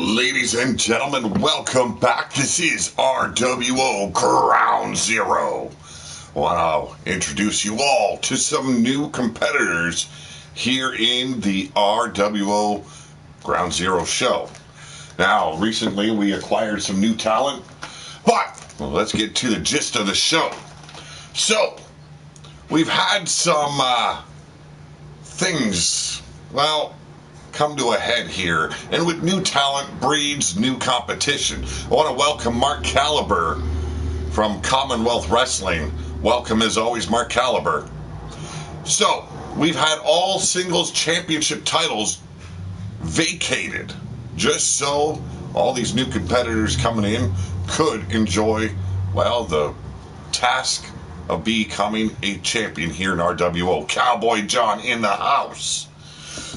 Ladies and gentlemen, welcome back. This is RWO Ground Zero. I want to introduce you all to some new competitors here in the RWO Ground Zero show. Now, recently we acquired some new talent, but let's get to the gist of the show. So, we've had some things, come to a head here, and with new talent breeds new competition. I want to welcome Mark Caliber from Commonwealth Wrestling. Welcome as always, Mark Caliber. So, we've had all singles championship titles vacated, just so all these new competitors coming in could enjoy, the task of becoming a champion here in RWO. Cowboy John in the house.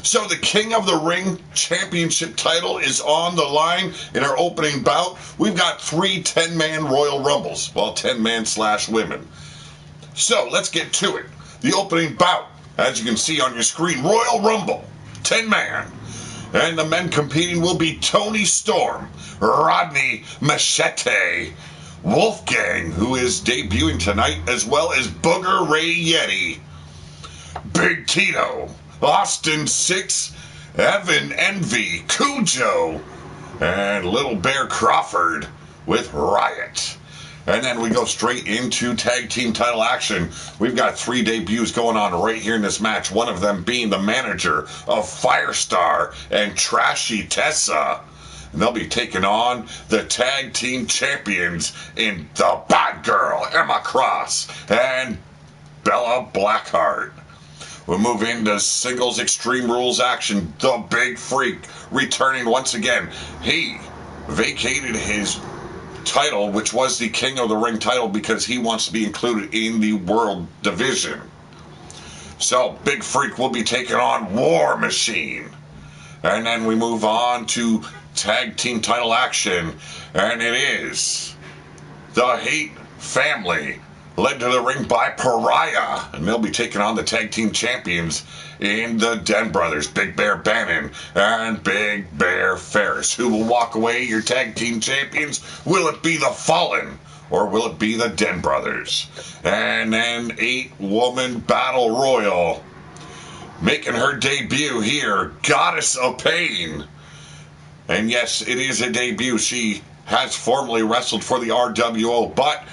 So the King of the Ring championship title is on the line in our opening bout. We've got 3 10-man Royal Rumbles. 10-man / women. So let's get to it. The opening bout, as you can see on your screen, Royal Rumble, 10-man. And the men competing will be Toni Storm, Rodney Machete, Wolfgang, who is debuting tonight, as well as Booger Ray Yeti, Big Tito, Austin 6, Evan Envy, Cujo, and Little Bear Crawford with Riot. And then we go straight into tag team title action. We've got 3 debuts going on right here in this match, one of them being the manager of Firestar and Trashy Tessa. And they'll be taking on the tag team champions in the Bad Girl, Emma Cross, and Bella Blackheart. We'll move into singles Extreme Rules action. The Big Freak returning once again. He vacated his title, which was the King of the Ring title, because he wants to be included in the World Division. So, Big Freak will be taking on War Machine. And then we move on to tag team title action. And it is the Hate Family, led to the ring by Pariah, and they'll be taking on the tag team champions in the Den Brothers, Big Bear Bannon and Big Bear Ferris. Who will walk away your tag team champions? Will it be the Fallen, or will it be the Den Brothers? And then 8-woman battle royal, making her debut here, Goddess of Pain. And yes, it is a debut. She has formerly wrestled for the RWO, but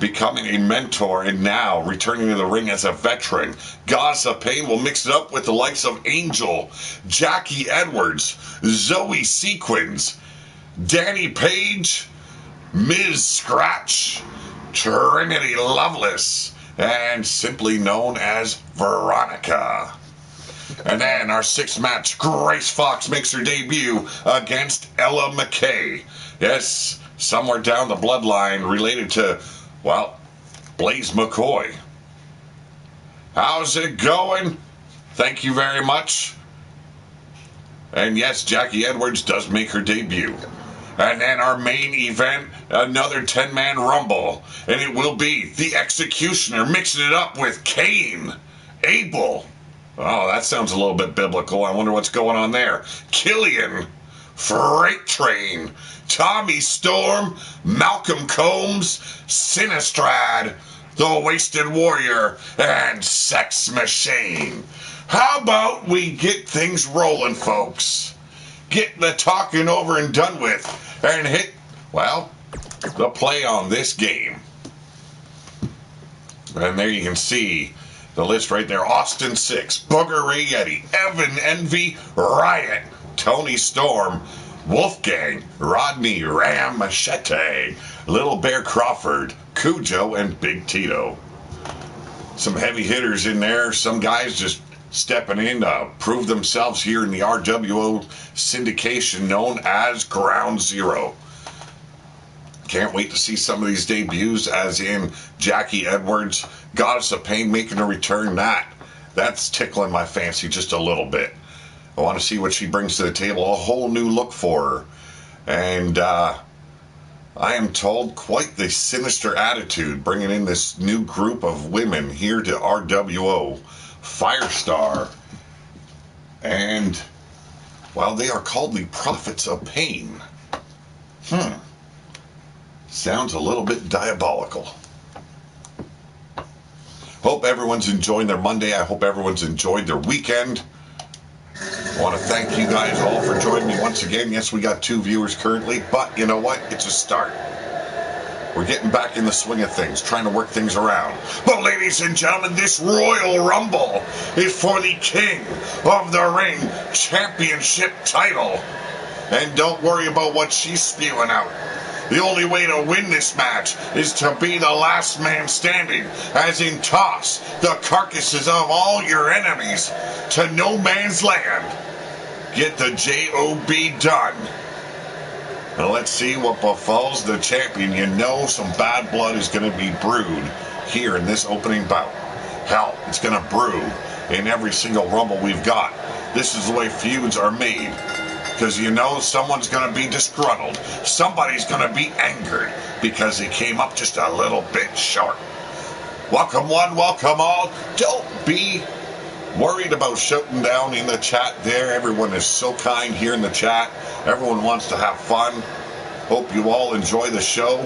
becoming a mentor and now returning to the ring as a veteran. Goddess of Pain will mix it up with the likes of Angel, Jackie Edwards, Zoe Sequins, Danny Paige, Ms. Scratch, Trinity Lovelace, and simply known as Veronica. And then our 6th match, Grace Fox makes her debut against Ella McKay. Yes, somewhere down the bloodline related to Blaze McCoy. How's it going? Thank you very much. And yes, Jackie Edwards does make her debut. And then our main event, another 10-man Rumble. And it will be the Executioner mixing it up with Cain, Abel. Oh, that sounds a little bit biblical. I wonder what's going on there. Killian, Freight Train, Tommy Storm, Malcolm Combs, Sinistrad, the Wasted Warrior, and Sex Machine. How about we get things rolling, folks? Get the talking over and done with, and hit, the play on this game. And there you can see the list right there. Austin 6, Booger Ray Yeti, Evan Envy, Riot, Toni Storm, Wolfgang, Rodney Ram Machete, Little Bear Crawford, Cujo, and Big Tito. Some heavy hitters in there. Some guys just stepping in to prove themselves here in the RWO syndication known as Ground Zero. Can't wait to see some of these debuts, as in Jackie Edwards, Goddess of Pain making a return. That's tickling my fancy just a little bit. I want to see what she brings to the table, a whole new look for her. And I am told quite the sinister attitude, bringing in this new group of women here to RWO. Firestar and Well, they are called the Prophets of Pain. Sounds a little bit diabolical. Hope everyone's enjoying their Monday. I hope everyone's enjoyed their weekend. I want to thank you guys all for joining me once again. Yes, we got 2 viewers currently, but you know what? It's a start. We're getting back in the swing of things, trying to work things around. But ladies and gentlemen, this Royal Rumble is for the King of the Ring Championship title. And don't worry about what she's spewing out. The only way to win this match is to be the last man standing, as in toss the carcasses of all your enemies to no man's land. Get the J.O.B. done. Now let's see what befalls the champion. You know some bad blood is going to be brewed here in this opening bout. Hell, it's going to brew in every single Rumble we've got. This is the way feuds are made. Because you know someone's going to be disgruntled. Somebody's going to be angered because he came up just a little bit short. Welcome one, welcome all. Don't be worried about shouting down in the chat there. Everyone is so kind here in the chat. Everyone wants to have fun. Hope you all enjoy the show.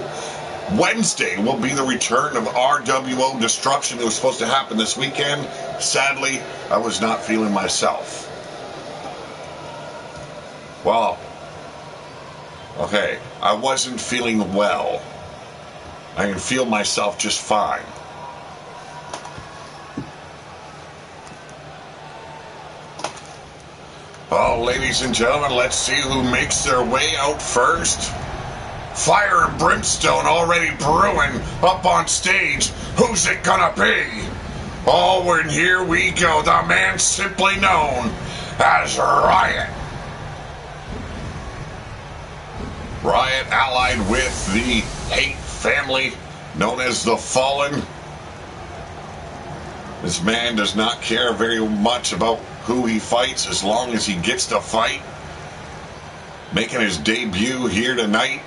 Wednesday will be the return of RWO Destruction. It was supposed to happen this weekend. Sadly, I was not feeling myself. Well, okay, I wasn't feeling well. I can feel myself just fine. Oh, ladies and gentlemen, let's see who makes their way out first. Fire and brimstone already brewing up on stage. Who's it gonna be? Oh, and here we go. The man simply known as Riot. Riot allied with the Hate family known as the Fallen. This man does not care very much about who he fights as long as he gets to fight. Making his debut here tonight.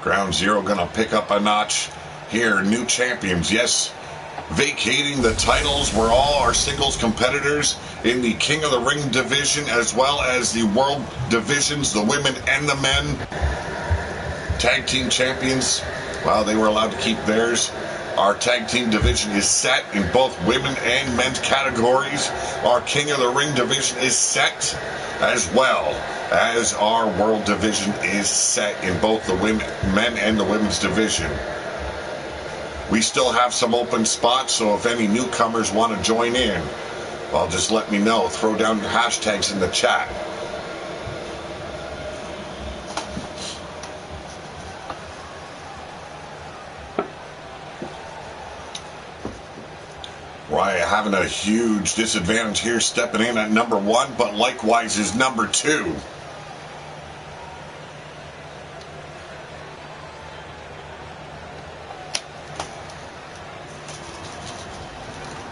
Ground Zero gonna pick up a notch here. New champions, yes. Vacating the titles were all our singles competitors in the King of the Ring division, as well as the world divisions, the women and the men. Tag team champions, well, they were allowed to keep theirs. Our tag team division is set in both women and men's categories. Our King of the Ring division is set, as well as our world division is set in both the men and the women's division. We still have some open spots, so if any newcomers want to join in, well, just let me know. Throw down your hashtags in the chat. Riot having a huge disadvantage here, stepping in at number 1, but likewise is number 2.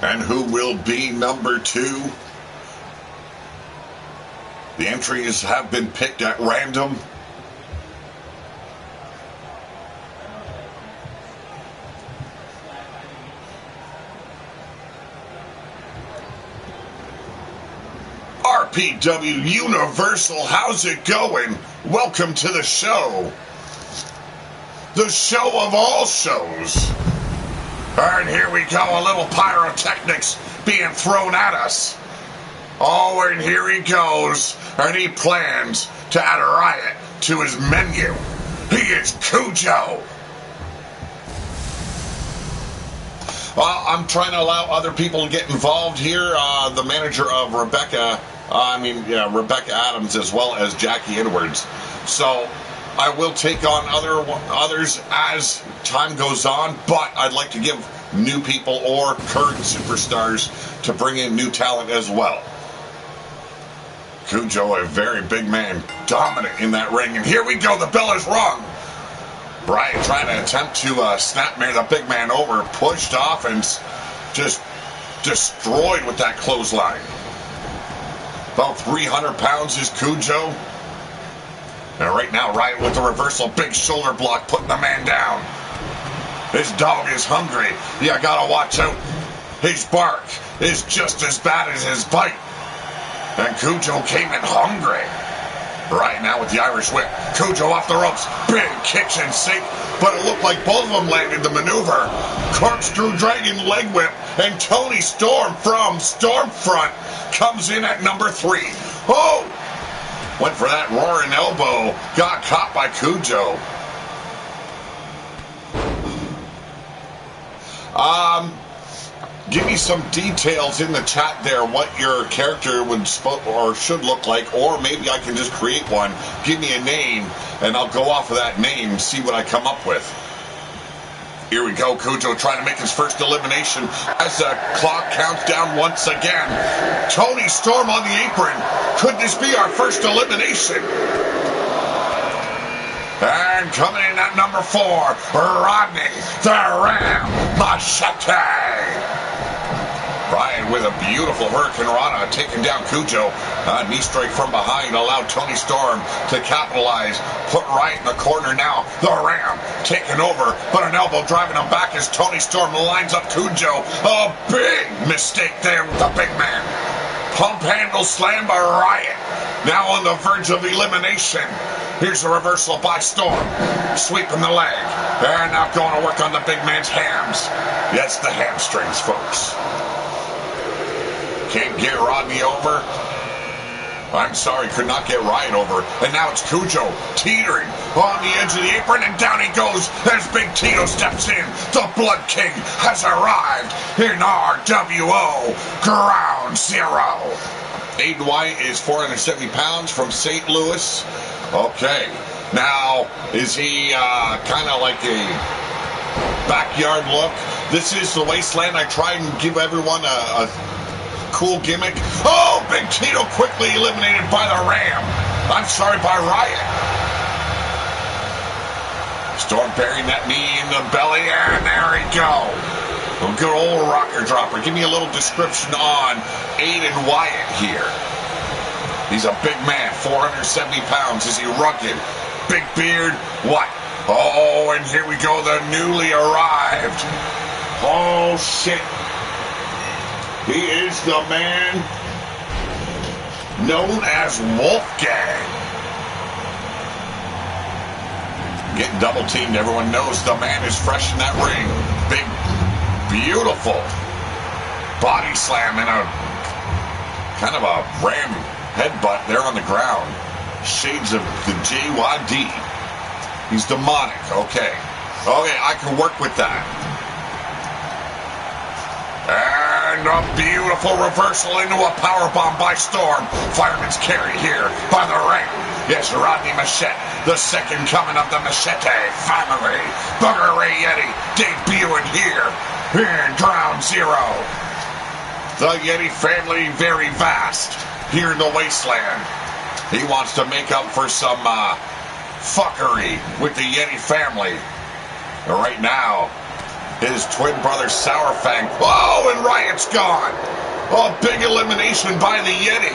And who will be number 2? The entries have been picked at random. RPW Universal, how's it going? Welcome to the show. The show of all shows. And here we go, a little pyrotechnics being thrown at us. Oh, and here he goes, and he plans to add a riot to his menu. He is Cujo. Well, I'm trying to allow other people to get involved here. The manager of Rebecca Adams, as well as Jackie Edwards. So I will take on others as time goes on, but I'd like to give new people or current superstars to bring in new talent as well. Cujo, a very big man, dominant in that ring, and here we go, the bell is rung. Brian trying to attempt to snapmare the big man over, pushed off and just destroyed with that clothesline. About 300 pounds is Cujo. And right now, Riot with the reversal, big shoulder block, putting the man down. This dog is hungry. You gotta watch out. His bark is just as bad as his bite. And Cujo came in hungry. Right now with the Irish whip. Cujo off the ropes. Big kitchen sink. But it looked like both of them landed the maneuver. Corkscrew dragon leg whip. And Tony Storm from Stormfront comes in at number 3. Oh! Went for that roaring elbow. Got caught by Cujo. Give me some details in the chat there what your character would or should look like, or maybe I can just create one. Give me a name, and I'll go off of that name, see what I come up with. Here we go, Cujo trying to make his first elimination as the clock counts down once again. Tony Storm on the apron. Could this be our first elimination? And coming in at number 4, Rodney the Ram Machete. Ryan with a beautiful Hurricane Rana taking down Cujo. Knee strike from behind allowed Tony Storm to capitalize. Put Ryan in the corner now. The Ram taking over, but an elbow driving him back as Tony Storm lines up Cujo. A big mistake there with the big man. Pump handle slam by Riot. Now on the verge of elimination. Here's a reversal by Storm. Sweeping the leg. And now going to work on the big man's hams. Yes, the hamstrings, folks. Can't get Rodney over. I'm sorry, could not get Ryan over. And now it's Cujo teetering on the edge of the apron, and down he goes as Big Tito steps in. The Blood King has arrived in RWO Ground Zero. Aiden White is 470 pounds from St. Louis. Okay. Now, is he kind of like a backyard look? This is the Wasteland. I try and give everyone a cool gimmick. Oh, Big Tito quickly eliminated by the Ram. I'm sorry, by Riot. Storm burying that knee in the belly, and there he go. A good old rocker dropper. Give me a little description on Aiden Wyatt here. He's a big man, 470 pounds. Is he rugged? Big beard? What? Oh, and here we go, the newly arrived. Oh, shit. He is the man known as Wolfgang. Getting double teamed. Everyone knows the man is fresh in that ring. Big, beautiful body slam and a kind of a ram headbutt there on the ground. Shades of the JYD. He's demonic. Okay. Okay, I can work with that. And a beautiful reversal into a powerbomb by Storm. Fireman's carry here by the Ram. Yes, Rodney Machete, the second coming of the Machete family. Booger Ray Yeti debuting here in Ground Zero. The Yeti family, very vast here in the Wasteland. He wants to make up for some fuckery with the Yeti family. And right now, his twin brother Sourfang. Oh, and Riot's gone. A big elimination by the Yeti.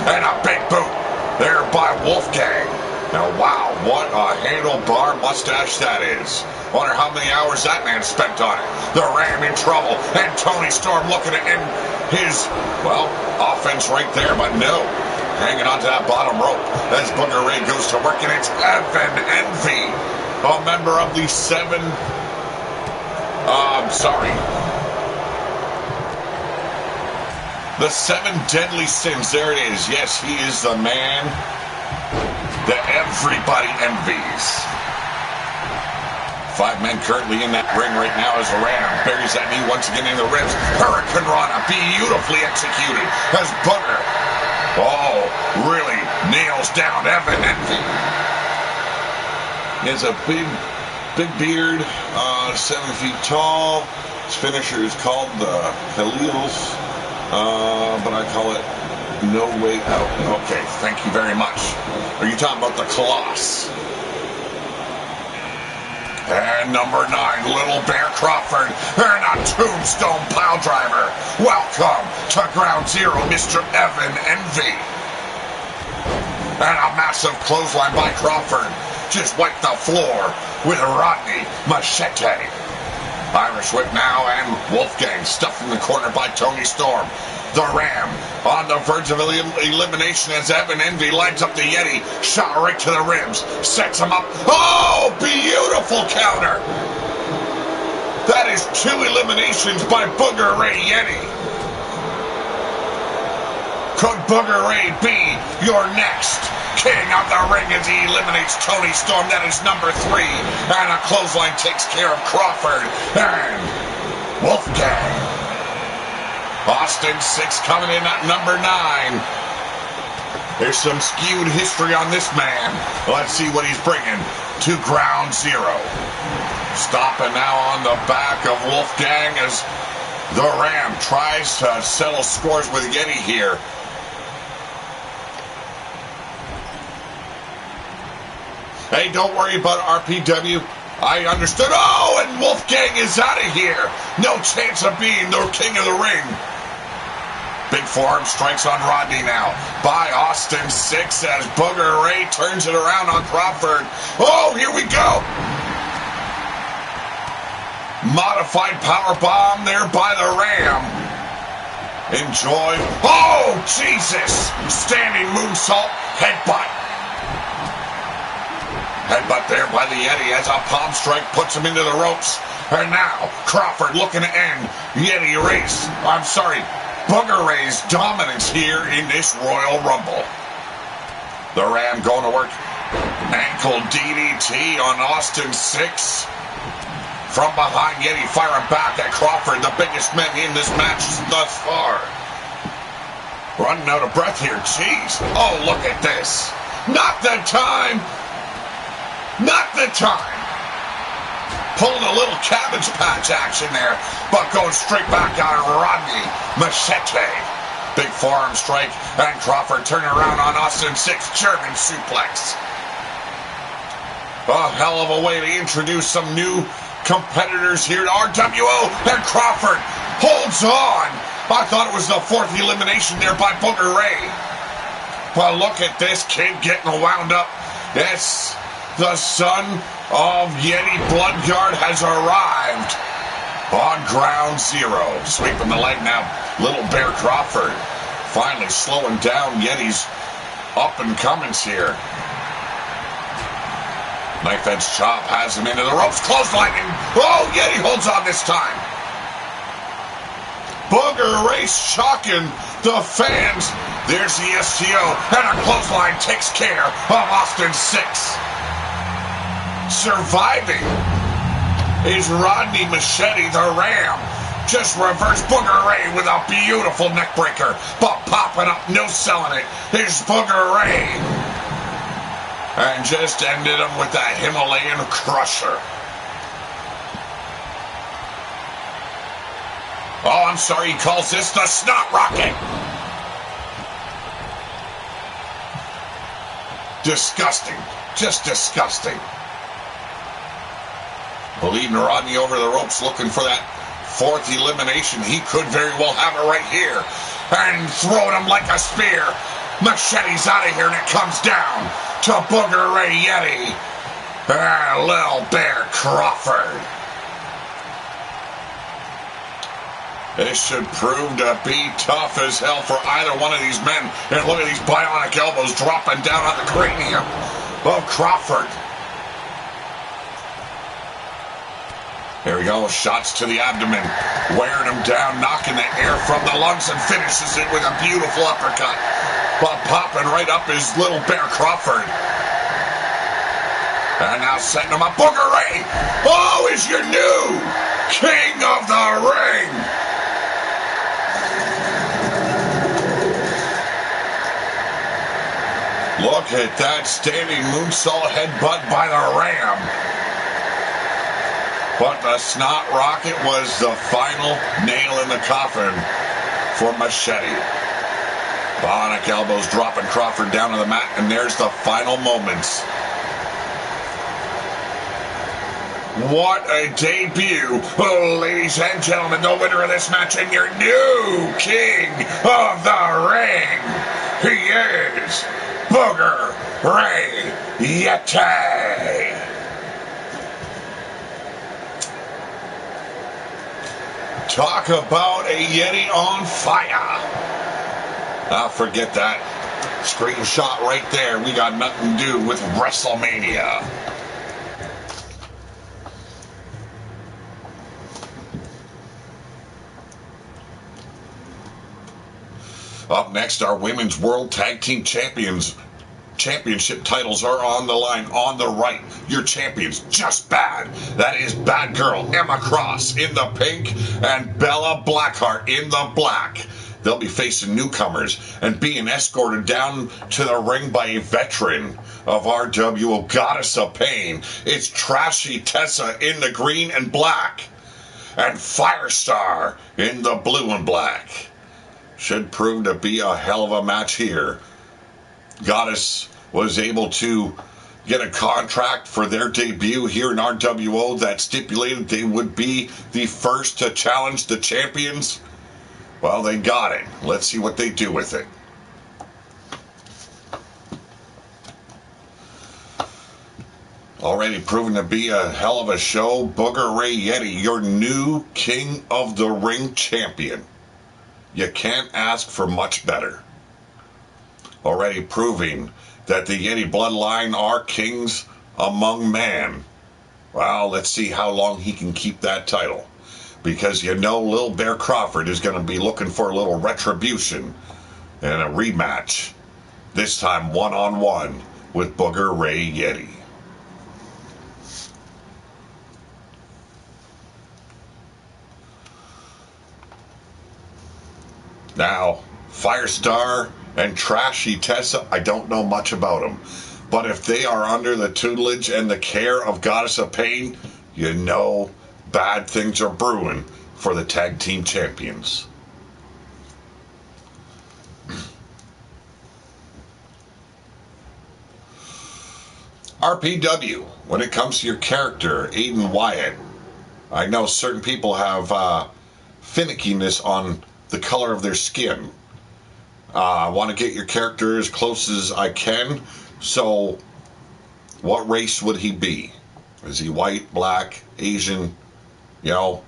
And a big boot there by Wolfgang. Now, wow, what a handlebar mustache that is. Wonder how many hours that man spent on it. The Ram in trouble. And Tony Storm looking at him. His, well, offense right there, but no. Hanging onto that bottom rope as Booger Ray goes to work, and it's Evan Envy, a member of the the 7 deadly sins. There it is. Yes, he is the man that everybody envies. 5 men currently in that ring right now as the Ram buries that knee once again in the ribs. Hurricane Rana beautifully executed as Booger, oh, really nails down Evan Envy. He has a big beard, 7 feet tall. His finisher is called the Khalil's, but I call it No Way Out. Okay, thank you very much. Are you talking about the Colossus? And number 9, Little Bear Crawford, and a tombstone pile driver. Welcome to Ground Zero, Mr. Evan Envy. And a massive clothesline by Crawford. Just wiped the floor with Rodney Machete. Irish whip now, and Wolfgang stuffed in the corner by Tony Storm. The Ram on the verge of elimination as Evan Envy lines up the Yeti. Shot right to the ribs. Sets him up. Oh, beautiful counter. That is 2 eliminations by Booger Ray Yeti. Could Booger Ray be your next king of the ring as he eliminates Tony Storm? That is number 3. And a clothesline takes care of Crawford and Wolfgang. Austin 6 coming in at number 9. There's some skewed history on this man. Let's see what he's bringing to Ground Zero. Stopping now on the back of Wolfgang as the Ram tries to settle scores with Yeti here. Hey, don't worry about RPW. I understood. Oh, and Wolfgang is out of here. No chance of being the king of the ring. Big forearm strikes on Rodney now by Austin 6 as Booger Ray turns it around on Crawford. Oh, here we go. Modified power bomb there by the Ram. Enjoy. Oh, Jesus. Standing moonsault. Headbutt. Headbutt there by the Yeti as a palm strike puts him into the ropes. And now, Crawford looking to end Booger Ray's dominance here in this Royal Rumble. The Ram going to work. Ankle DDT on Austin 6. From behind, Yeti firing back at Crawford, the biggest man in this match thus far. Running out of breath here, jeez. Oh, look at this. Not the time. Not the time. Pulling a little Cabbage Patch action there, but going straight back on Rodney Machete. Big forearm strike, and Crawford turning around on Austin 6, German suplex. A hell of a way to introduce some new competitors here to RWO, and Crawford holds on. I thought it was the 4th elimination there by Booger Ray. But look at this kid getting wound up. Yes. The son of Yeti Bloodguard has arrived on Ground Zero. Sweeping the leg now, Little Bear Crawford. Finally slowing down Yeti's up-and-comings here. Knife edge chop has him into the ropes. Clotheslining. Oh, Yeti holds on this time. Booger Ray shocking the fans. There's the STO, and a clothesline takes care of Austin 6. Surviving is Rodney Machete, the Ram. Just reverse Booger Ray with a beautiful neck breaker, but popping up, no selling it. Here's Booger Ray. And just ended him with that Himalayan crusher. Oh, I'm sorry, he calls this the Snot Rocket. Disgusting. Just disgusting. Leading Rodney over the ropes, looking for that 4th elimination. He could very well have it right here. And throwing him like a spear. Machete's out of here, and it comes down to Booger Ray Yeti and Little Bear Crawford. This should prove to be tough as hell for either one of these men. And look at these bionic elbows dropping down on the cranium of Crawford. Here we go, shots to the abdomen, wearing him down, knocking the air from the lungs, and finishes it with a beautiful uppercut. But popping right up is Little Bear Crawford. And now setting him up, Booger Ray! Oh, is your new king of the ring! Look at that standing moonsault headbutt by the Ram. But the Snot Rocket was the final nail in the coffin for Machete. Bionic elbows dropping Crawford down to the mat, and there's the final moments. What a debut. Oh, ladies and gentlemen, the winner of this match and your new king of the ring. He is Booger Ray Yeti. Talk about a Yeti on fire. Forget that. Screenshot right there. We got nothing to do with WrestleMania. Up next, our Women's World Tag Team Championship titles are on the line. On the right, your champions, Just Bad. That is Bad Girl Emma Cross in the pink and Bella Blackheart in the black. They'll be facing newcomers and being escorted down to the ring by a veteran of RWO, Goddess of Pain. It's Trashy Tessa in the green and black and Firestar in the blue and black. Should prove to be a hell of a match here. Goddess was able to get a contract for their debut here in RWO that stipulated they would be the first to challenge the champions. Well, they got it. Let's see what they do with it. Already proven to be a hell of a show, Booger Ray Yeti, your new King of the Ring champion. You can't ask for much better. Already proving that the Yeti bloodline are kings among man. Well, let's see how long he can keep that title. Because you know Lil Bear Crawford is going to be looking for a little retribution and a rematch. This time one-on-one with Booger Ray Yeti. Now, Firestar and Trashy Tessa, I don't know much about them. But if they are under the tutelage and the care of Goddess of Pain, you know bad things are brewing for the tag team champions. RPW, when it comes to your character, Aiden Wyatt, I know certain people have finickiness on the color of their skin. I want to get your character as close as I can. So, what race would he be? Is he white, black, Asian? You know,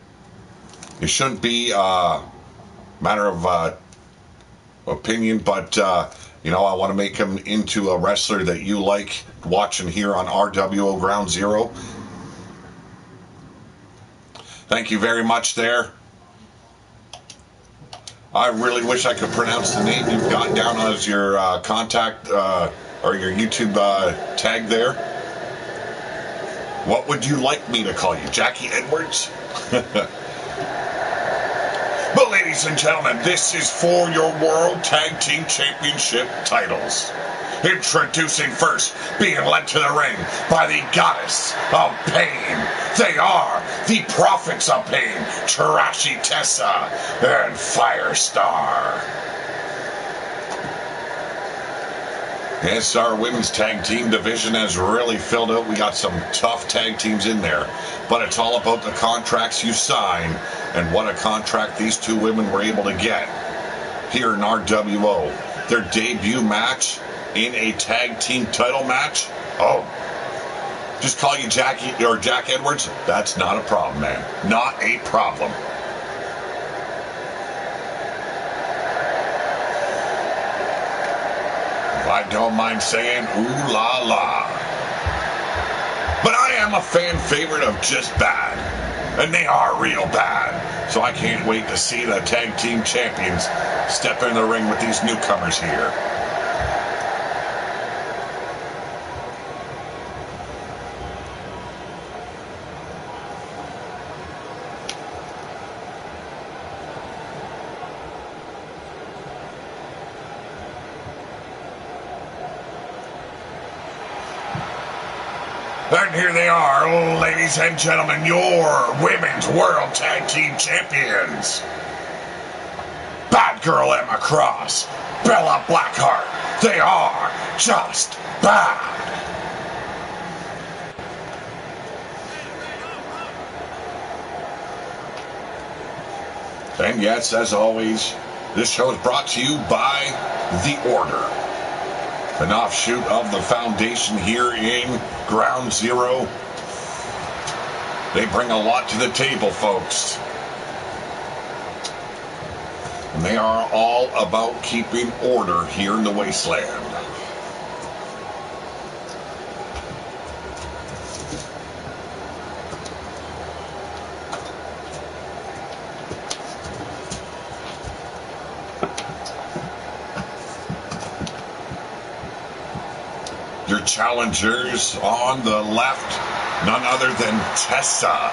it shouldn't be a matter of opinion, but, you know, I want to make him into a wrestler that you like watching here on RWO Ground Zero. Thank you very much there. I really wish I could pronounce the name you've got down as your contact or your YouTube tag there. What would you like me to call you? Jackie Edwards? But ladies and gentlemen, this is for your World Tag Team Championship titles. Introducing first, being led to the ring by the Goddess of Pain. They are the Prophets of Pain, Trashy Tessa and Firestar. Yes, our women's tag team division has really filled out. We got some tough tag teams in there. But it's all about the contracts you sign and what a contract these two women were able to get here in RWO. Their debut match in a tag team title match. Oh, just call you Jackie or Jack Edwards. That's not a problem, man. Not a problem. I don't mind saying ooh la la. But I am a fan favorite of Just Bad. And they are real bad. So I can't wait to see the tag team champions step in the ring with these newcomers here. And here they are, ladies and gentlemen, your Women's World Tag Team Champions. Bad Girl Emma Cross, Bella Blackheart. They are Just Bad. And yes, as always, this show is brought to you by The Order, an offshoot of the Foundation here in Ground Zero. They bring a lot to the table, folks. They are all about keeping order here in the wasteland. Your challengers on the left, none other than Tessa.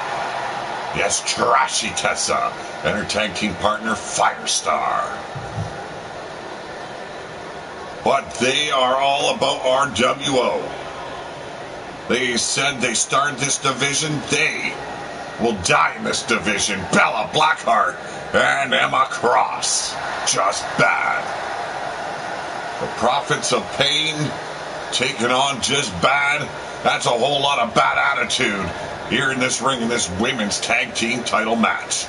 Yes, Trashy Tessa. And her tag team partner, Firestar. But they are all about RWO. They said they started this division. They will die in this division. Bella Blackheart and Emma Cross. Just bad. The Prophets of Pain taking on Just Bad. That's a whole lot of bad attitude here in this ring in this women's tag team title match.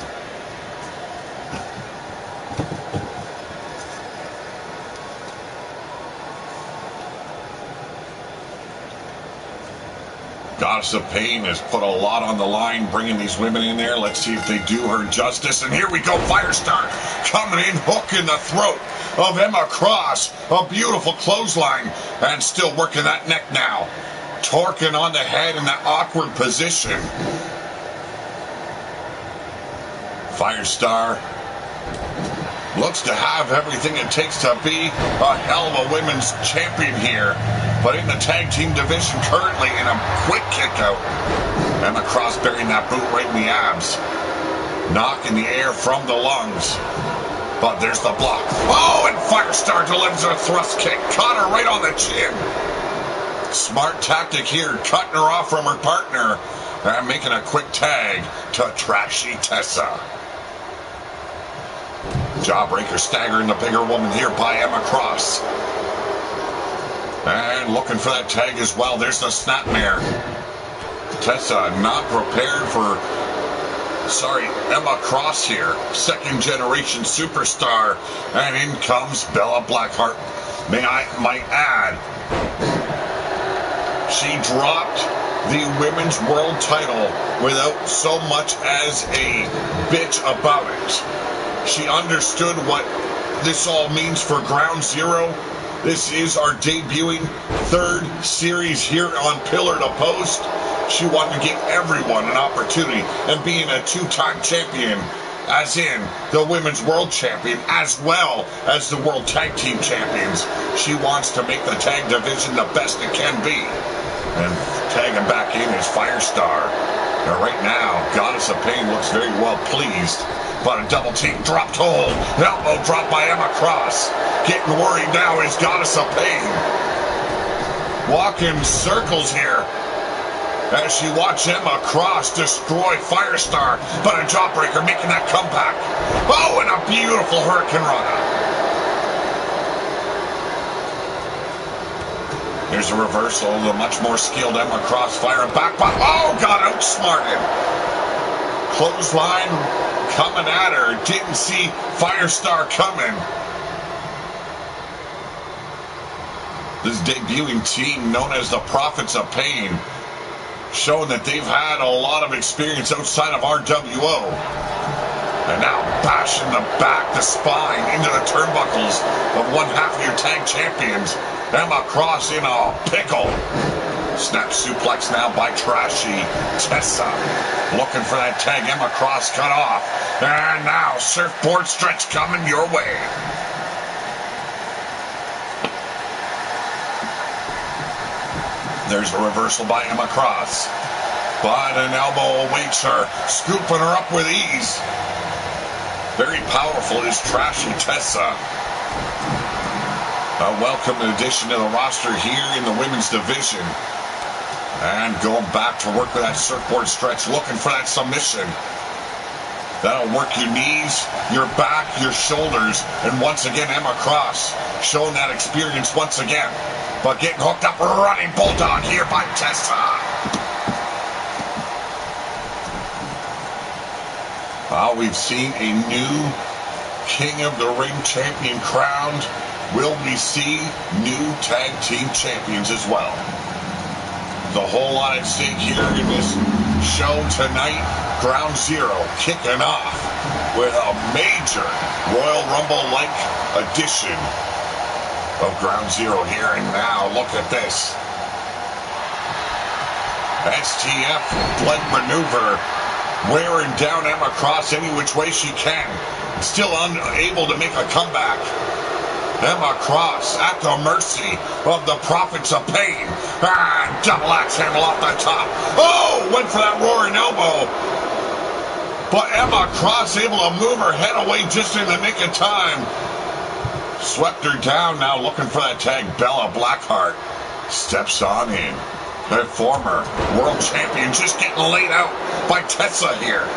Goddess of Pain has put a lot on the line bringing these women in there. Let's see if they do her justice. And here we go, Firestar coming in, hook in the throat of Emma Cross. A beautiful clothesline and still working that neck now. Torquing on the head in that awkward position. Firestar looks to have everything it takes to be a hell of a women's champion here. But in the tag team division currently in a quick kick out. Emma Cross burying that boot right in the abs. Knocking the air from the lungs. But there's the block. Oh, and Firestar delivers a thrust kick. Caught her right on the chin. Smart tactic here. Cutting her off from her partner. And making a quick tag to Trashy Tessa. Jawbreaker staggering the bigger woman here by Emma Cross. And looking for that tag as well. There's the snapmare. Tessa not prepared for, Emma Cross here. Second generation superstar. And in comes Bella Blackheart. Might add, she dropped the women's world title without so much as a bitch about it. She understood what this all means for Ground Zero. This is our debuting third series here on Pillar to Post. She wanted to give everyone an opportunity, and being a two-time champion, as in the Women's World Champion, as well as the World Tag Team Champions, she wants to make the tag division the best it can be. And tagging back in is Firestar. And right now, Goddess of Pain looks very well pleased. But a double team dropped hold. Elbow drop by Emma Cross. Getting worried now is Goddess of Pain. Walking circles here as she watched Emma Cross destroy Firestar. But a jawbreaker making that comeback. Oh, and a beautiful Hurricane Rana. Here's a reversal of the much more skilled Emma Cross firing back. Oh, got outsmarted. Clothesline coming at her. Didn't see Firestar coming. This debuting team known as the Prophets of Pain, showing that they've had a lot of experience outside of RWO. And now bashing the back, the spine, into the turnbuckles of one half of your tag champions. Emma Cross in a pickle. Snap suplex now by Trashy Tessa. Looking for that tag. Emma Cross cut off. And now surfboard stretch coming your way. There's a reversal by Emma Cross. But an elbow awaits her. Scooping her up with ease. Very powerful is Trashy Tessa. A welcome addition to the roster here in the women's division. And going back to work with that surfboard stretch, looking for that submission. That'll work your knees, your back, your shoulders. And once again, Emma Cross showing that experience once again. But getting hooked up, running bulldog here by Tessa. Well, we've seen a new King of the Ring champion crowned. Will we see new tag team champions as well? The whole lot at stake here in this show tonight. Ground Zero kicking off. with a major Royal Rumble-like edition of Ground Zero here. And now, look at this. STF leg maneuver, wearing down Emma Cross any which way she can. Still unable to make a comeback. Emma Cross at the mercy of the prophets of pain. Double axe handle off the top. Oh, went for that roaring elbow. But Emma Cross able to move her head away just in the nick of time. Swept her down, now looking for that tag. Bella Blackheart steps on in. The former world champion just getting laid out by Tessa here.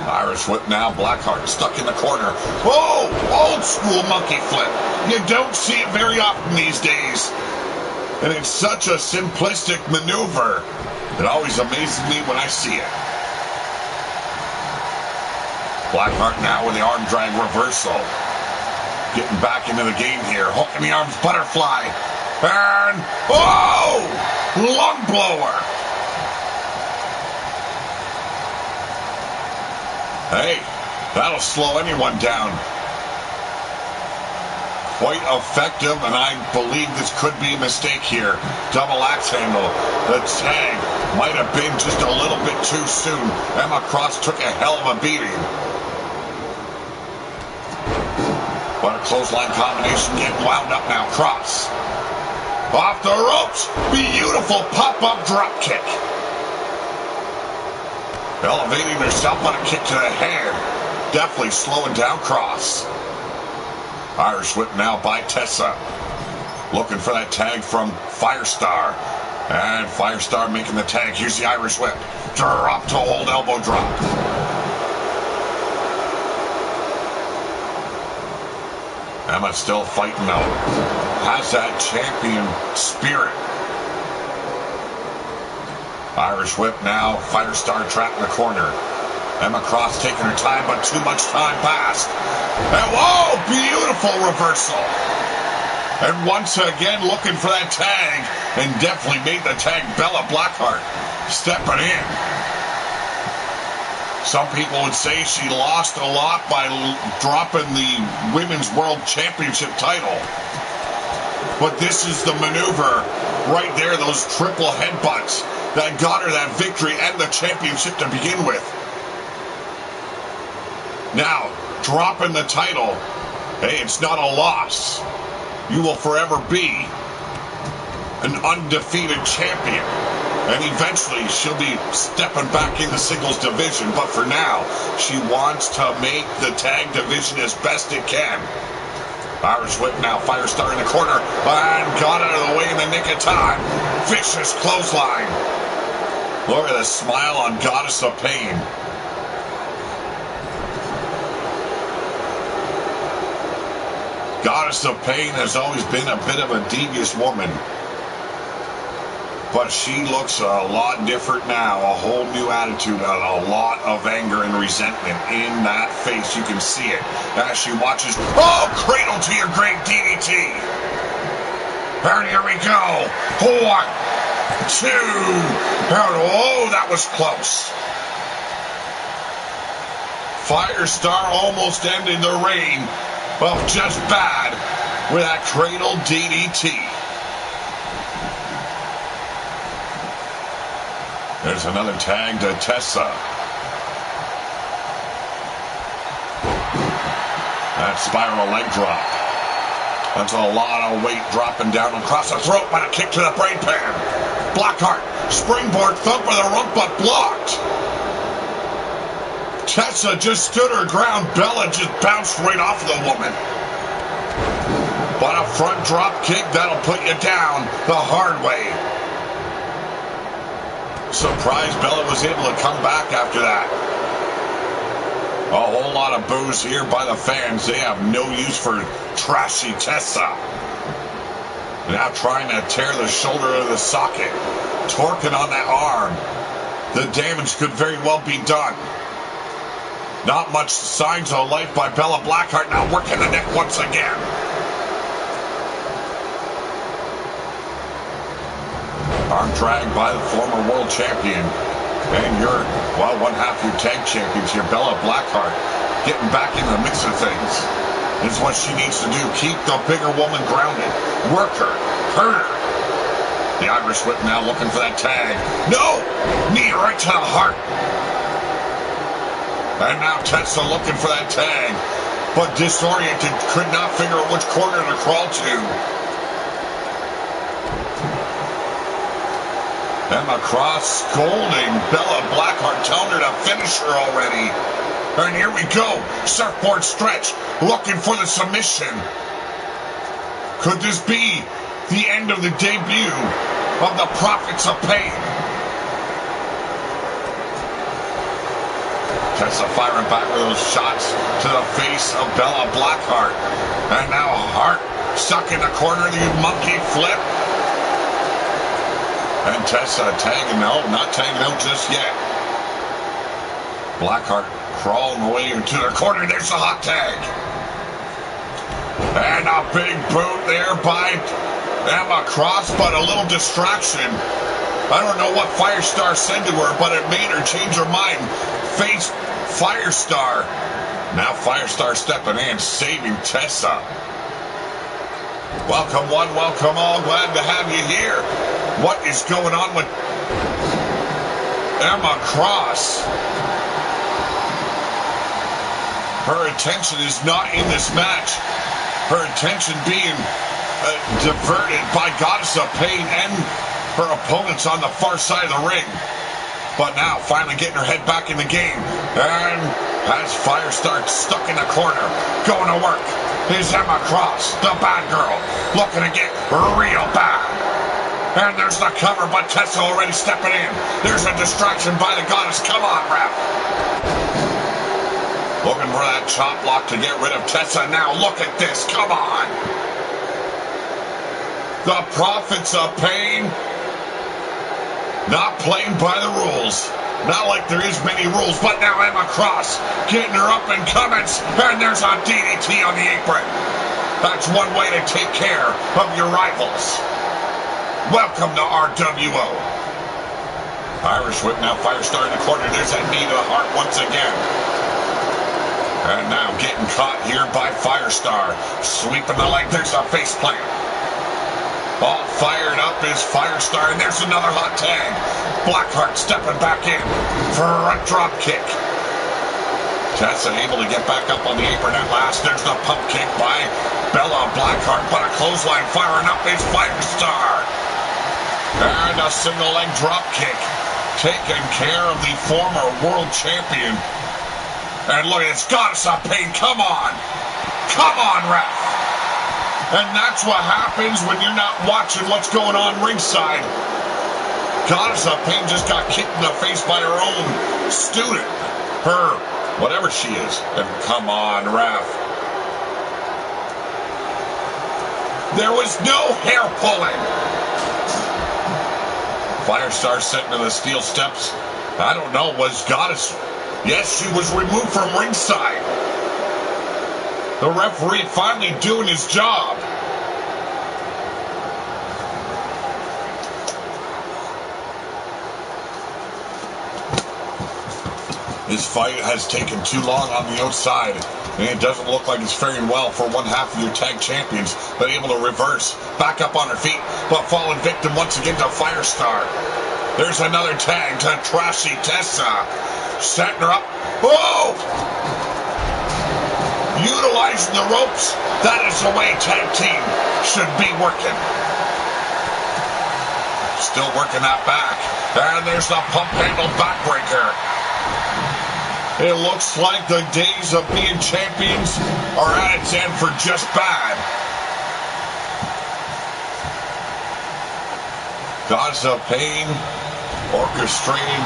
Irish whip now, Blackheart stuck in the corner. Oh, old school monkey flip. You don't see it very often these days. And it's such a simplistic maneuver. It always amazes me when I see it. Blackheart now with the arm drag reversal. Getting back into the game here. Hook in the arms, butterfly. And, oh, lung blower. Hey, that'll slow anyone down. Quite effective, and I believe this could be a mistake here. Double axe handle. The tag might have been just a little bit too soon. Emma Cross took a hell of a beating. But a clothesline combination getting wound up now. Cross. Off the ropes. Beautiful pop-up drop kick. Elevating herself on a kick to the head. Definitely slowing down Cross. Irish whip now by Tessa. Looking for that tag from Firestar. And Firestar making the tag. Here's the Irish whip. Drop to hold, elbow drop. Emma still fighting though. Has that champion spirit. Irish whip now. Firestar trapped in the corner. Emma Cross taking her time, but too much time passed. And whoa, beautiful reversal. And once again looking for that tag, and definitely made the tag Bella Blackheart stepping in. Some people would say she lost a lot by dropping the Women's World Championship title. But this is the maneuver right there, those triple headbutts that got her that victory and the championship to begin with. Now, dropping the title, hey, it's not a loss. You will forever be an undefeated champion. And eventually, she'll be stepping back in the singles division. But for now, she wants to make the tag division as best it can. Irish whip now, Firestar in the corner. And got out of the way in the nick of time. Vicious clothesline. Look at the smile on Goddess of Pain. Goddess of Pain has always been a bit of a devious woman. But she looks a lot different now. A whole new attitude, a lot of anger and resentment in that face. You can see it as she watches. Oh, cradle to your grave DDT. And here we go. 1, 2. Oh, that was close. Firestar almost ended the reign of Just Bad with that cradle DDT. There's another tag to Tessa. That spiral leg drop. That's a lot of weight dropping down across the throat, but a kick to the brain pan. Blackheart, springboard thump with a rump, but blocked. Tessa just stood her ground. Bella just bounced right off the woman. But a front drop kick, that'll put you down the hard way. Surprised Bella was able to come back after that. A whole lot of boos here by the fans. They have no use for trashy Tessa. Now trying to tear the shoulder of the socket. Torquing on that arm. The damage could very well be done. Not much signs of life by Bella Blackheart. Now working the neck once again. Arm drag by the former world champion. And you're, well, one half your tag champions here, Bella Blackheart, getting back in the mix of things. This is what she needs to do. Keep the bigger woman grounded. Work her. Hurt her. The Irish Whip now looking for that tag. No! Knee right to the heart. And now Tessa looking for that tag. But disoriented, could not figure out which corner to crawl to. Emma Cross scolding Bella Blackheart, telling her to finish her already. And here we go. Surfboard stretch, looking for the submission. Could this be the end of the debut of the Prophets of Pain? Tessa firing back with those shots to the face of Bella Blackheart. And now Hart stuck in the corner, the monkey flip. And Tessa tagging out, not tagging out just yet. Blackheart crawling away into the corner. There's the hot tag. And a big boot there by Emma Cross, but a little distraction. I don't know what Firestar said to her, but it made her change her mind. Face Firestar. Now Firestar stepping in, saving Tessa. Welcome one, welcome all. Glad to have you here. What is going on with Emma Cross? Her attention is not in this match. Her attention being diverted by Goddess of Pain and her opponents on the far side of the ring. But now, finally getting her head back in the game. And as Firestar stuck in the corner, going to work, is Emma Cross, the bad girl, looking to get real bad. And there's the cover, but Tessa already stepping in. There's a distraction by the Goddess. Come on, ref. Looking for that chop block to get rid of Tessa. Now look at this. Come on. The Prophets of Pain not playing by the rules. Not like there is many rules, but now Emma Cross getting her up in comments, and there's a DDT on the apron. That's one way to take care of your rivals. Welcome to RWO. Irish Whip now, Firestar in the corner. There's that knee to the heart once again. And now getting caught here by Firestar. Sweeping the leg. There's a face plant. All fired up is Firestar, and there's another hot tag. Blackheart stepping back in for a front drop kick. Tessa able to get back up on the apron at last. There's the pump kick by Bella Blackheart, but a clothesline firing up is Firestar. And a single leg drop kick, taking care of the former world champion. And look at this, Goddess of Pain, come on! Come on, ref! And that's what happens when you're not watching what's going on ringside. Goddess of Pain just got kicked in the face by her own student. Her, whatever she is. And come on, ref. There was no hair pulling. Firestar sitting in the steel steps. I don't know, was Goddess... Yes, she was removed from ringside. The referee finally doing his job. This fight has taken too long on the outside, and it doesn't look like it's faring well for one half of your tag champions, but able to reverse, back up on her feet, but falling victim once again to Firestar. There's another tag to Trashy Tessa. Setting her up. Whoa! Utilizing the ropes. That is the way tag team should be working. Still working that back. And there's the pump handle backbreaker. It looks like the days of being champions are at its end for just bad. Goddess of Pain orchestrating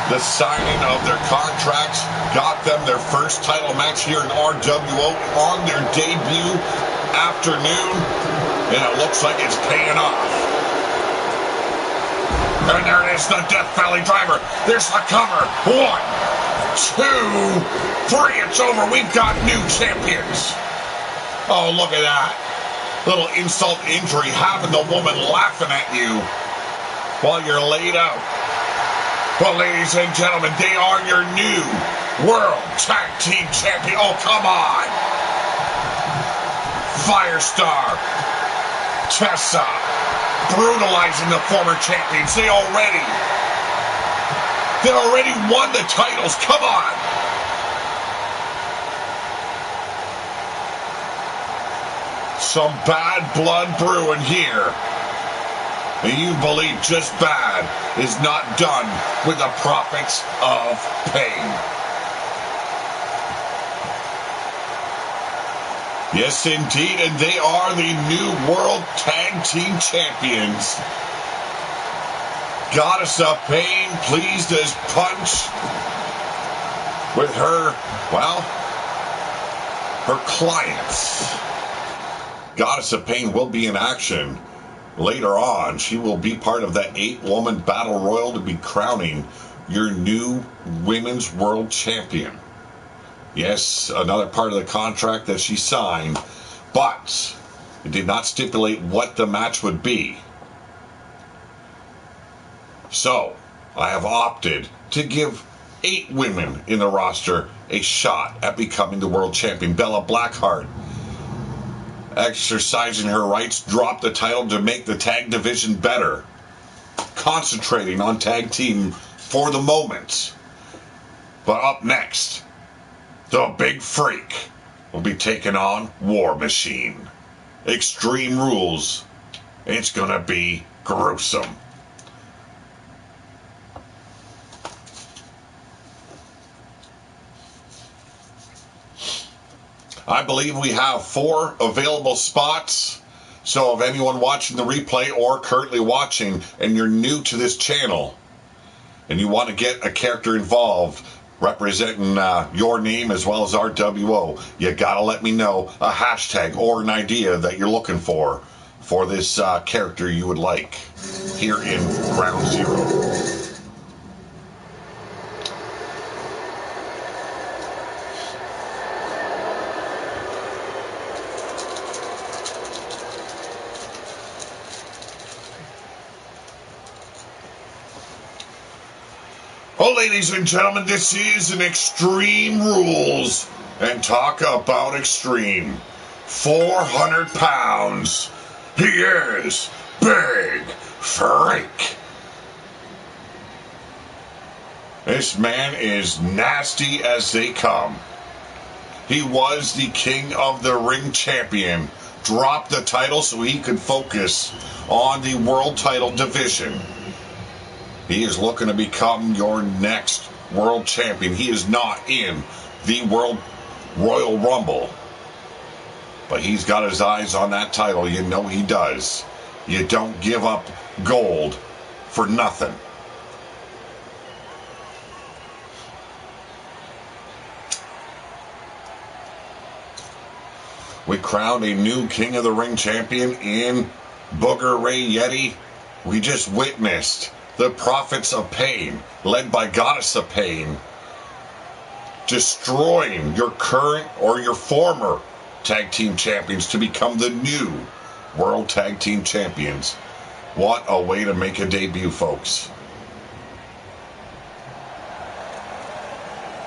the signing of their contracts, got them their first title match here in RWO on their debut afternoon, and it looks like it's paying off. And there it is, the Death Valley Driver. There's the cover. 1, 2, 3. It's over. We've got new champions. Oh, look at that. Little insult injury, having the woman laughing at you while you're laid out. Well, ladies and gentlemen, they are your new World Tag Team Champion. Oh, come on. Firestar, Tessa, brutalizing the former champions. They already won the titles. Come on. Some bad blood brewing here. And you believe just bad is not done with the prophets of pain. Yes, indeed, and they are the new World Tag Team Champions. Goddess of Pain pleased as punch with her, well, her clients. Goddess of Pain will be in action later on. She will be part of that 8-woman battle royal to be crowning your new Women's World Champion. Yes, another part of the contract that she signed, but it did not stipulate what the match would be. So, I have opted to give 8 women in the roster a shot at becoming the world champion. Bella Blackheart, exercising her rights, dropped the title to make the tag division better, concentrating on tag team for the moment. But up next, the Big Freak will be taking on War Machine. Extreme Rules. It's gonna be gruesome. I believe we have 4 available spots. So if anyone watching the replay or currently watching and you're new to this channel and you want to get a character involved representing your name as well as RWO, you gotta let me know a hashtag or an idea that you're looking for this character you would like here in Ground Zero. Well, ladies and gentlemen, this is an Extreme Rules. And talk about extreme. 400 pounds. He is Big Freak. This man is nasty as they come. He was the King of the Ring champion. Dropped the title so he could focus on the world title division. He is looking to become your next world champion. He is not in the World Royal Rumble, but he's got his eyes on that title. You know he does. You don't give up gold for nothing. We crowned a new King of the Ring champion in Booger Ray Yeti. We just witnessed the Prophets of Pain, led by Goddess of Pain, destroying your current or your former tag team champions to become the new World Tag Team Champions. What a way to make a debut, folks.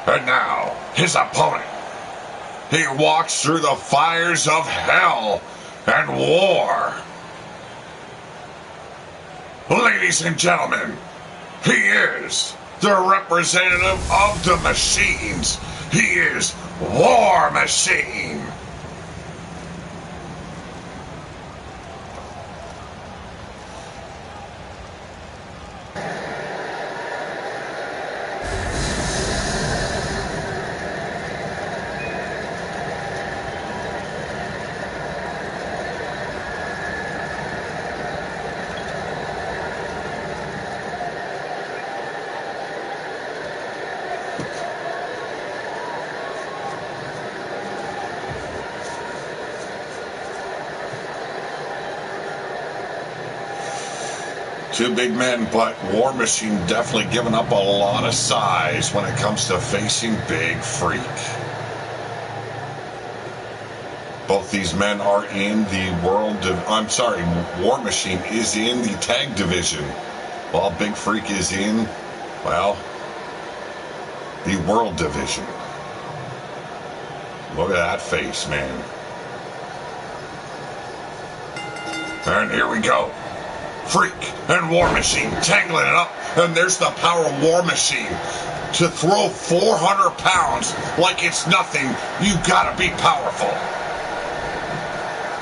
And now, his opponent. He walks through the fires of hell and war. Ladies and gentlemen, he is the representative of the machines. He is War Machine. Two big men, but War Machine definitely giving up a lot of size when it comes to facing Big Freak. Both these men are in the War Machine is in the tag division, while Big Freak is in Well, the World Division. Look at that face, man. And here we go. Freak and War Machine tangling it up. And there's the power of War Machine. To throw 400 pounds like it's nothing, you gotta be powerful.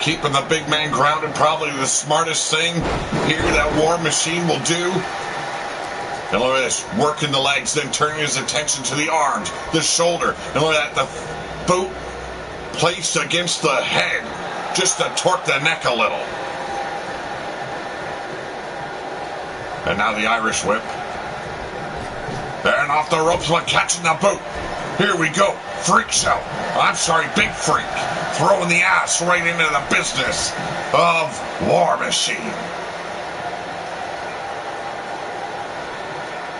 Keeping the big man grounded, probably the smartest thing here that War Machine will do. And look at this, working the legs, then turning his attention to the arms, the shoulder. And look at that, the boot placed against the head, just to torque the neck a little. And now the Irish whip. And off the ropes, but catching the boot. Here we go. Freak show. I'm sorry, Big Freak. Throwing the ass right into the business of War Machine.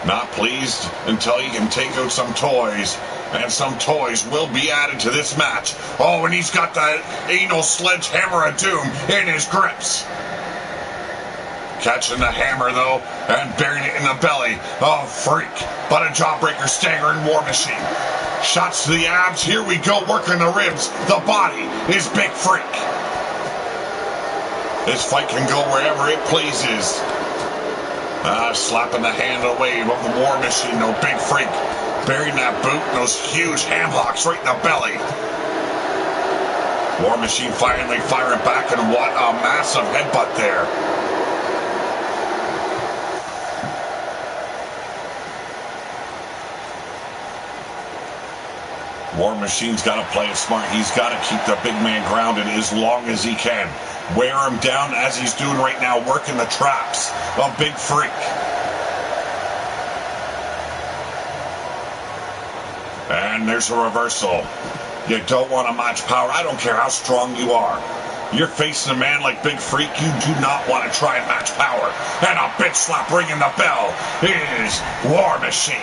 Not pleased until he can take out some toys. And some toys will be added to this match. Oh, and he's got the anal sledgehammer of doom in his grips. Catching the hammer, though, and burying it in the belly of Freak. But a jawbreaker staggering War Machine. Shots to the abs. Here we go, working the ribs. The body is Big Freak. This fight can go wherever it pleases. Slapping the hand away of the War Machine, though, Big Freak. Burying that boot and those huge ham hocks right in the belly. War Machine finally firing back, and what a massive headbutt there. War Machine's got to play it smart. He's got to keep the big man grounded as long as he can. Wear him down as he's doing right now, working the traps of Big Freak. And there's a reversal. You don't want to match power. I don't care how strong you are. You're facing a man like Big Freak. You do not want to try and match power. And a bitch slap ringing the bell is War Machine.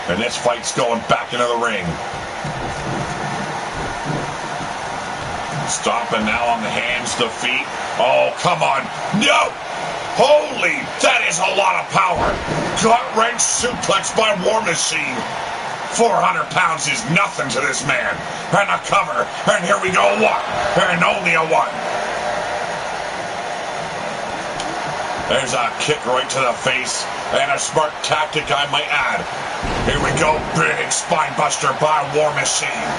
And this fight's going back into the ring. Stomping now on the hands, the feet. Oh, come on. No! Holy, that is a lot of power. Gut-wrench suplex by War Machine. 400 pounds is nothing to this man. And a cover. And here we go, one. And only a one. There's a kick right to the face. And a smart tactic, I might add. Here we go. Big spine buster by War Machine.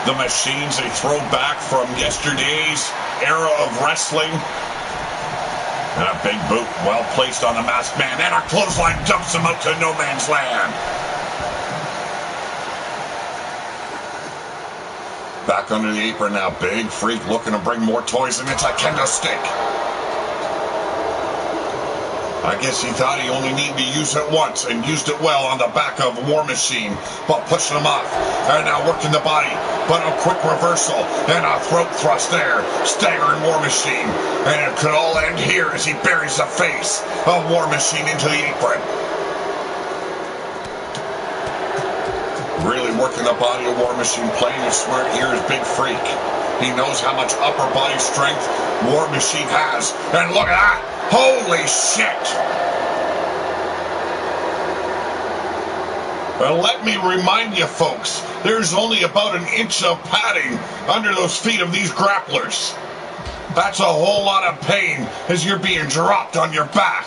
The Machines, a throwback from yesterday's era of wrestling. And a big boot, well placed on the masked man. And a clothesline dumps him out to no man's land. Back under the apron now. Big Freak looking to bring more toys, and it's a kendo stick. I guess he thought he only needed to use it once, and used it well on the back of War Machine, but pushing him off. And now working the body, but a quick reversal, and a throat thrust there, staggering War Machine. And it could all end here as he buries the face of War Machine into the apron. Really working the body of War Machine, playing it smart here is Big Freak. He knows how much upper body strength War Machine has. And look at that! Holy shit! Well, let me remind you folks, there's only about an inch of padding under those feet of these grapplers. That's a whole lot of pain as you're being dropped on your back.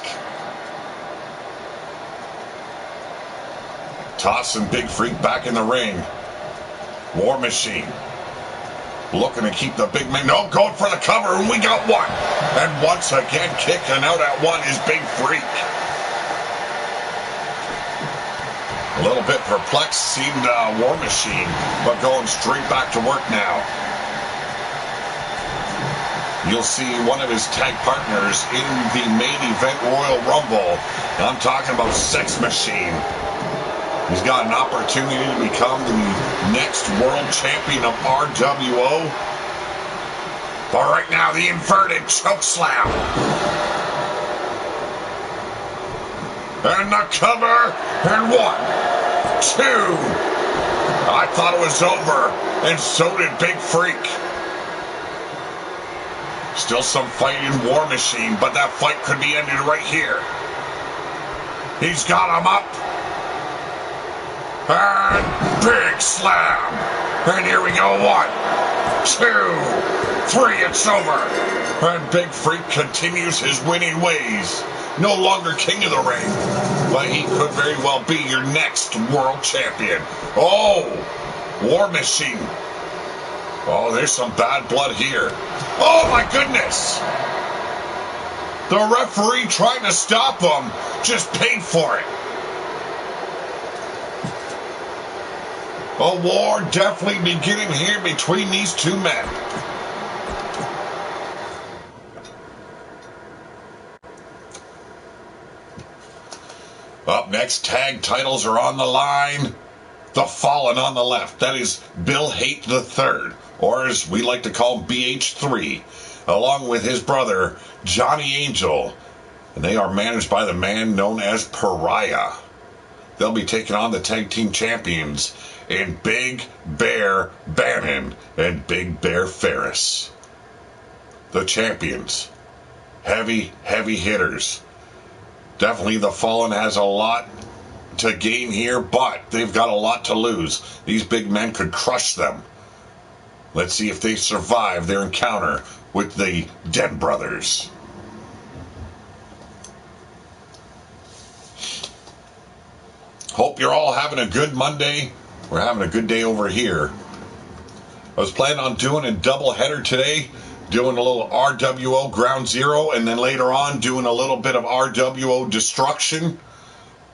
Tossing Big Freak back in the ring. War Machine looking to keep the big man. No, going for the cover, and we got one. And once again, kicking out at one is Big Freak. A little bit perplexed seemed War Machine, but going straight back to work now. You'll see one of his tag partners in the main event Royal Rumble. I'm talking about Sex Machine. He's got an opportunity to become the next world champion of RWO. But right now, the inverted choke slam. And the cover. And 1, 2. I thought it was over. And so did Big Freak. Still some fight in War Machine, but that fight could be ended right here. He's got him up. And big slam. And here we go. 1, 2, 3. It's over. And Big Freak continues his winning ways. No longer king of the ring, but he could very well be your next world champion. Oh, War Machine. Oh, there's some bad blood here. Oh, my goodness. The referee trying to stop him just paid for it. A war definitely beginning here between these two men. Up next, tag titles are on the line. The Fallen on the left. That is Bill Hate III, or as we like to call him, BH3, along with his brother, Johnny Angel. And they are managed by the man known as Pariah. They'll be taking on the tag team champions in Big Bear Bannon and Big Bear Ferris. The champions. Heavy hitters. Definitely the Fallen has a lot to gain here, but they've got a lot to lose. These big men could crush them. Let's see if they survive their encounter with the Dead Brothers. Hope you're all having a good Monday. We're having a good day over here. I was planning on doing a double header today, doing a little RWO Ground Zero, and then later on doing a little bit of RWO Destruction.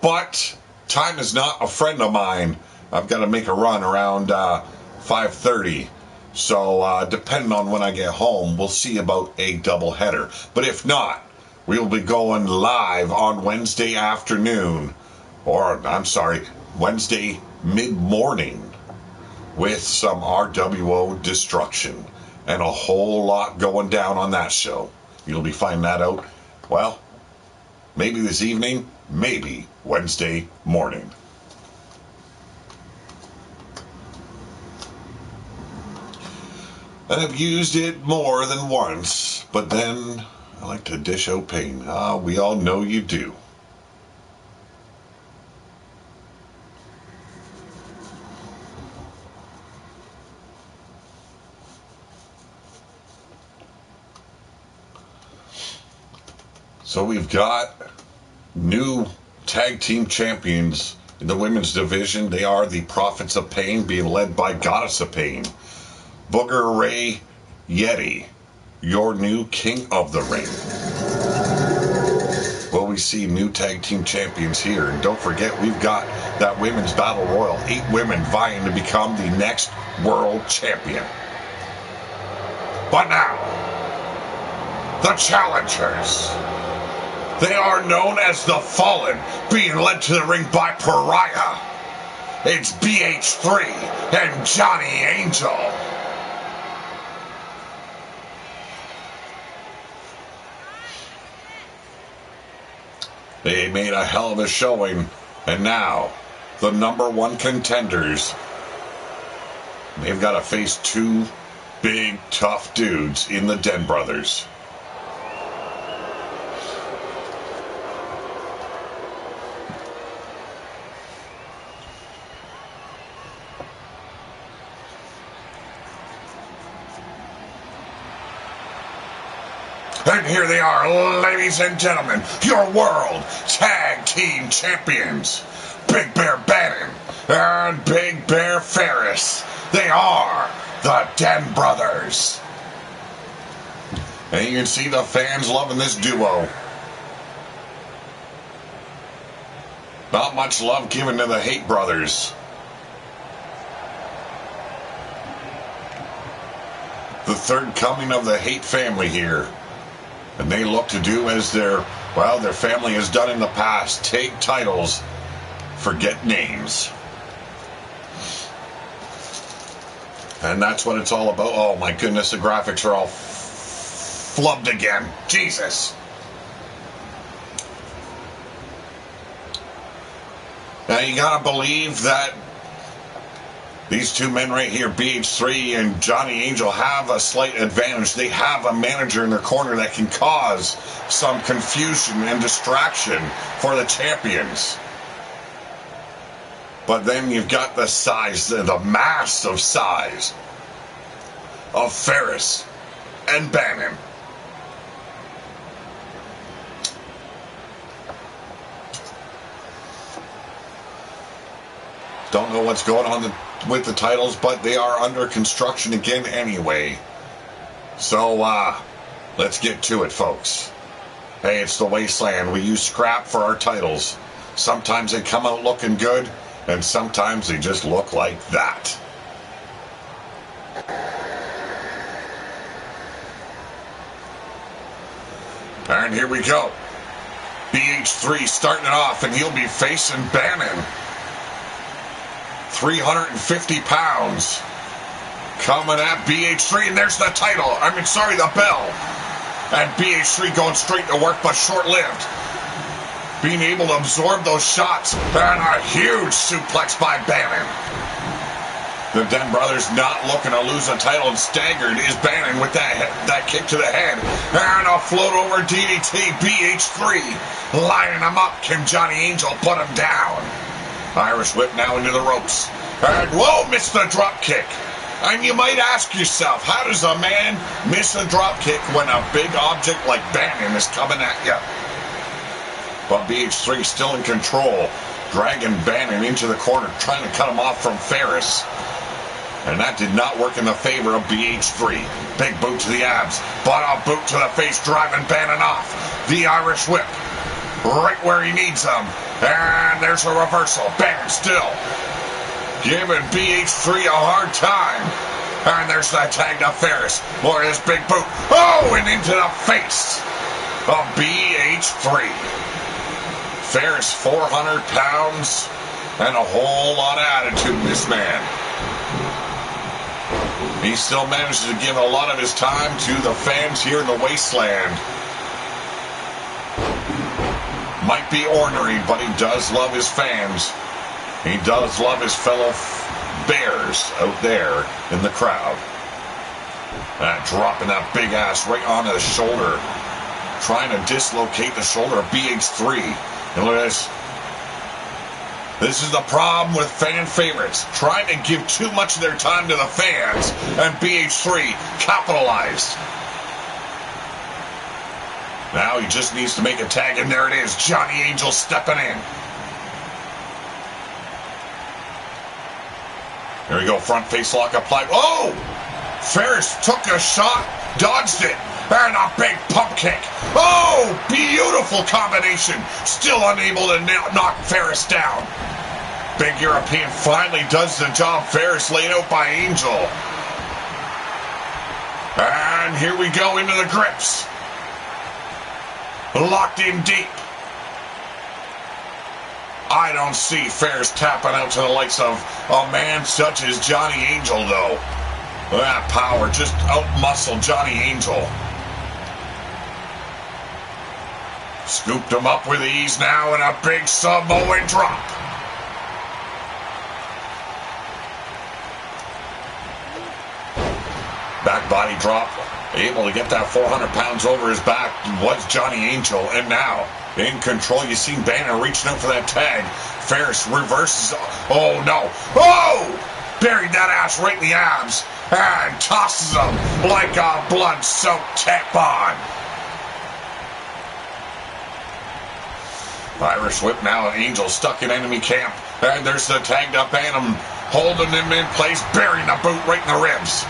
But time is not a friend of mine. I've got to make a run around 5:30. So depending on when I get home, we'll see about a double header. But if not, we'll be going live on Wednesday afternoon. Or, I'm sorry, Wednesday mid-morning with some RWO Destruction. And a whole lot going down on that show. You'll be finding that out, well, maybe this evening, maybe Wednesday morning. And I've used it more than once, but then I like to dish out pain. We all know you do. So we've got new tag team champions in the women's division. They are the Prophets of Pain, being led by Goddess of Pain. Booger Ray Yeti, your new king of the ring. Well, we see new tag team champions here. And don't forget, we've got that women's battle royal. 8 women vying to become the next world champion. But now, the challengers. They are known as the Fallen, being led to the ring by Pariah. It's BH3 and Johnny Angel. They made a hell of a showing, and now the #1 contenders. They've got to face 2 big, tough dudes in the Den Brothers. And here they are, ladies and gentlemen, your World Tag Team Champions, Big Bear Bannon and Big Bear Ferris. They are the Den Brothers. And you can see the fans loving this duo. Not much love given to the Hate Brothers. The third coming of the Hate family here. And they look to do as their family has done in the past. Take titles, forget names. And that's what it's all about. Oh my goodness, the graphics are all flubbed again. Jesus. Now you gotta believe that These two men right here, BH3 and Johnny Angel, have a slight advantage. They have a manager in their corner that can cause some confusion and distraction for the champions. But then you've got the size, the massive size of Ferris and Bannon. Don't know what's going on with the titles, but they are under construction again anyway. So, let's get to it, folks. Hey, it's the Wasteland. We use scrap for our titles. Sometimes they come out looking good, and sometimes they just look like that. And here we go. BH3 starting it off, and he'll be facing Bannon. 350 pounds. Coming at BH3, and there's the title. The bell. And BH3 going straight to work, but short-lived. Being able to absorb those shots. And a huge suplex by Bannon. The Den brothers not looking to lose the title, and staggered is Bannon with that kick to the head. And a float over DDT. BH3 lining him up. Can Johnny Angel put him down? Irish whip now into the ropes. And whoa, missed the drop kick. And you might ask yourself, how does a man miss a drop kick when a big object like Bannon is coming at you? But BH3 still in control, dragging Bannon into the corner, trying to cut him off from Ferris. And that did not work in the favor of BH3. Big boot to the abs, but a boot to the face, driving Bannon off. The Irish whip, right where he needs him. And there's a reversal. Bannon still giving BH3 a hard time. And there's that tag to Ferris. More of this big boot. Oh, and into the face of BH3. Ferris, 400 pounds, and a whole lot of attitude in this man. He still manages to give a lot of his time to the fans here in the Wasteland. Might be ornery, but he does love his fans. He does love his fellow bears out there in the crowd. Dropping that big ass right onto the shoulder. Trying to dislocate the shoulder of BH3. And look at this. This is the problem with fan favorites. Trying to give too much of their time to the fans. And BH3 capitalized. Now he just needs to make a tag, and there it is. Johnny Angel stepping in. Here we go, front face lock applied. Oh! Ferris took a shot, dodged it, and a big pump kick. Oh! Beautiful combination. Still unable to knock Ferris down. Big European finally does the job. Ferris laid out by Angel. And here we go into the grips. Locked in deep. I don't see Ferris tapping out to the likes of a man such as Johnny Angel, though. That power just out-muscled Johnny Angel. Scooped him up with ease now, and a big Samoan drop. Back body drop. Able to get that 400 pounds over his back was Johnny Angel. And now, in control, you see Bannon reaching out for that tag. Ferris reverses. Oh, no. Oh! Buried that ass right in the abs. And tosses him like a blood-soaked tampon. Irish whip now, and Angel stuck in enemy camp. And there's the tagged up Bannon, holding him in place, burying the boot right in the ribs.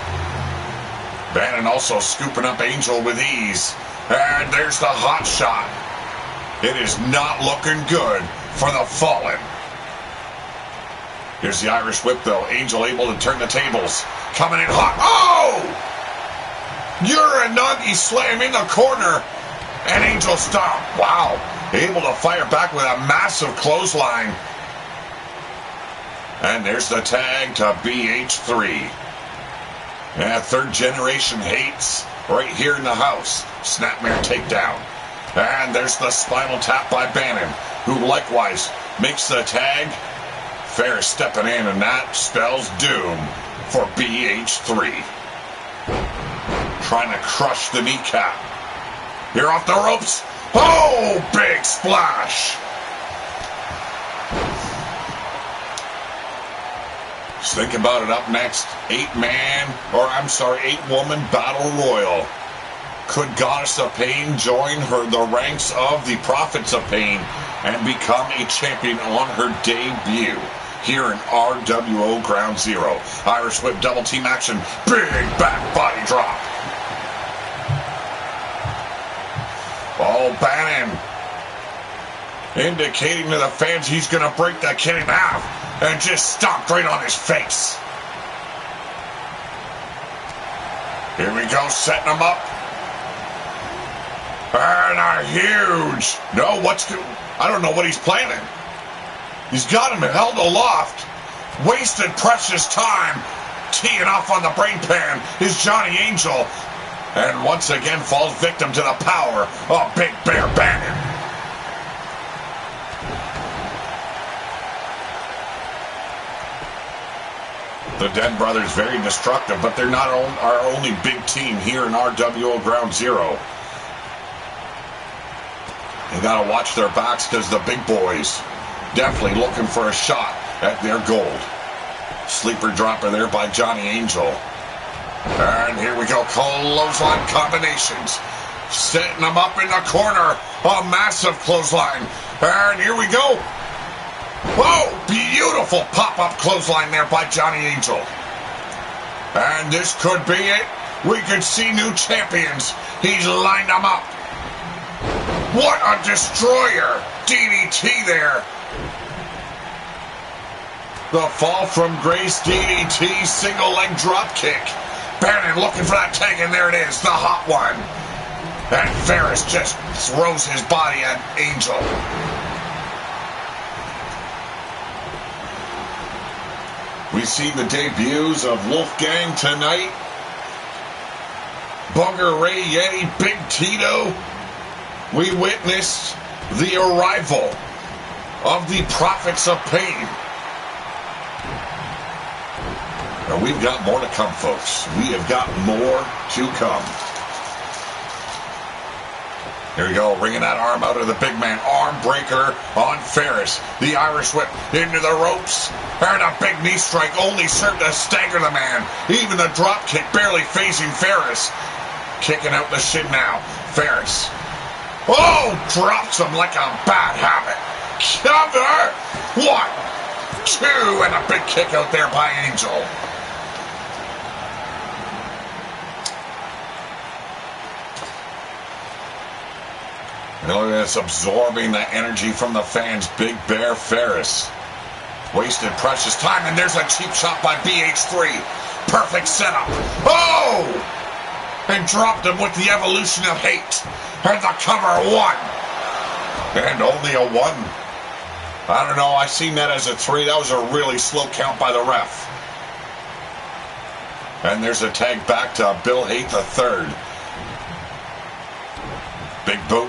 Bannon also scooping up Angel with ease. And there's the hot shot. It is not looking good for the Fallen. Here's the Irish whip, though. Angel able to turn the tables. Coming in hot. Oh! You're a nut. He slammed in the corner. And Angel stopped. Wow. Able to fire back with a massive clothesline. And there's the tag to BH3. Yeah, third generation hates right here in the house. Snapmare takedown. And there's the spinal tap by Bannon, who likewise makes the tag Ferris stepping in, and that spells doom for BH3. Trying to crush the kneecap. Here off the ropes. Oh, big splash. Just think about it, up next, 8-woman battle royal. Could Goddess of Pain join the ranks of the Prophets of Pain and become a champion on her debut here in RWO Ground Zero? Irish Whip double team action, big back body drop. Oh, Bannon indicating to the fans he's going to break that kid in half and just stomped right on his face. Here we go, setting him up. And a huge... No, I don't know what he's planning. He's got him held aloft. Wasted precious time. Teeing off on the brain pan is Johnny Angel. And once again falls victim to the power of Big Bear Bannon. The Den Brothers very destructive, but they're not our only big team here in RWO Ground Zero. They gotta watch their backs because the big boys definitely looking for a shot at their gold. Sleeper dropper there by Johnny Angel. And here we go, clothesline combinations. Setting them up in the corner. A massive clothesline. And here we go. Whoa, beautiful pop-up clothesline there by Johnny Angel. And this could be it. We could see new champions. He's lined them up. What a destroyer. DDT there. The fall from grace DDT, single leg drop kick. Bannon looking for that tag, and there it is, the hot one. And Ferris just throws his body at Angel. We see the debuts of Wolfgang tonight. Booger Ray Yeti, Big Tito. We witnessed the arrival of the Prophets of Pain. And we've got more to come, folks. We have got more to come. Here we go, ringing that arm out of the big man. Arm breaker on Ferris. The Irish whip into the ropes. And a big knee strike only served to stagger the man. Even the drop kick barely phasing Ferris. Kicking out the shin now. Ferris. Oh, drops him like a bad habit. Cover. 1, 2, and a big kick out there by Angel. Look at this, absorbing the energy from the fans. Big Bear Ferris. Wasted precious time, and there's a cheap shot by BH3. Perfect setup. Oh! And dropped him with the evolution of hate. And the cover 1. And only a 1. I don't know, I seen that as a 3. That was a really slow count by the ref. And there's a tag back to Bill Haight III. Big boot.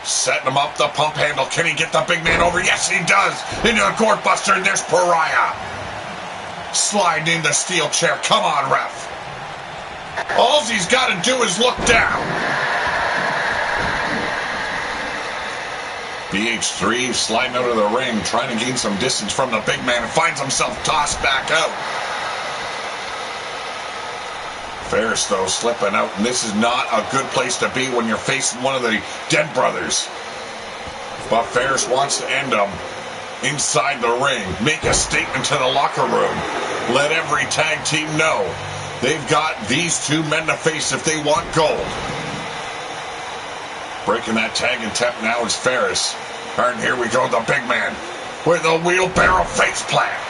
Setting him up, the pump handle. Can he get the big man over? Yes, he does. Into a court buster, and there's Pariah. Sliding in the steel chair. Come on, ref. All he's got to do is look down. BH3 sliding out of the ring, trying to gain some distance from the big man, and finds himself tossed back out. Ferris, though, slipping out, and this is not a good place to be when you're facing one of the Den Brothers. But Ferris wants to end them inside the ring, make a statement to the locker room, let every tag team know they've got these two men to face if they want gold. Breaking that tag and tap now is Ferris. And here we go, the big man with a wheelbarrow face plant.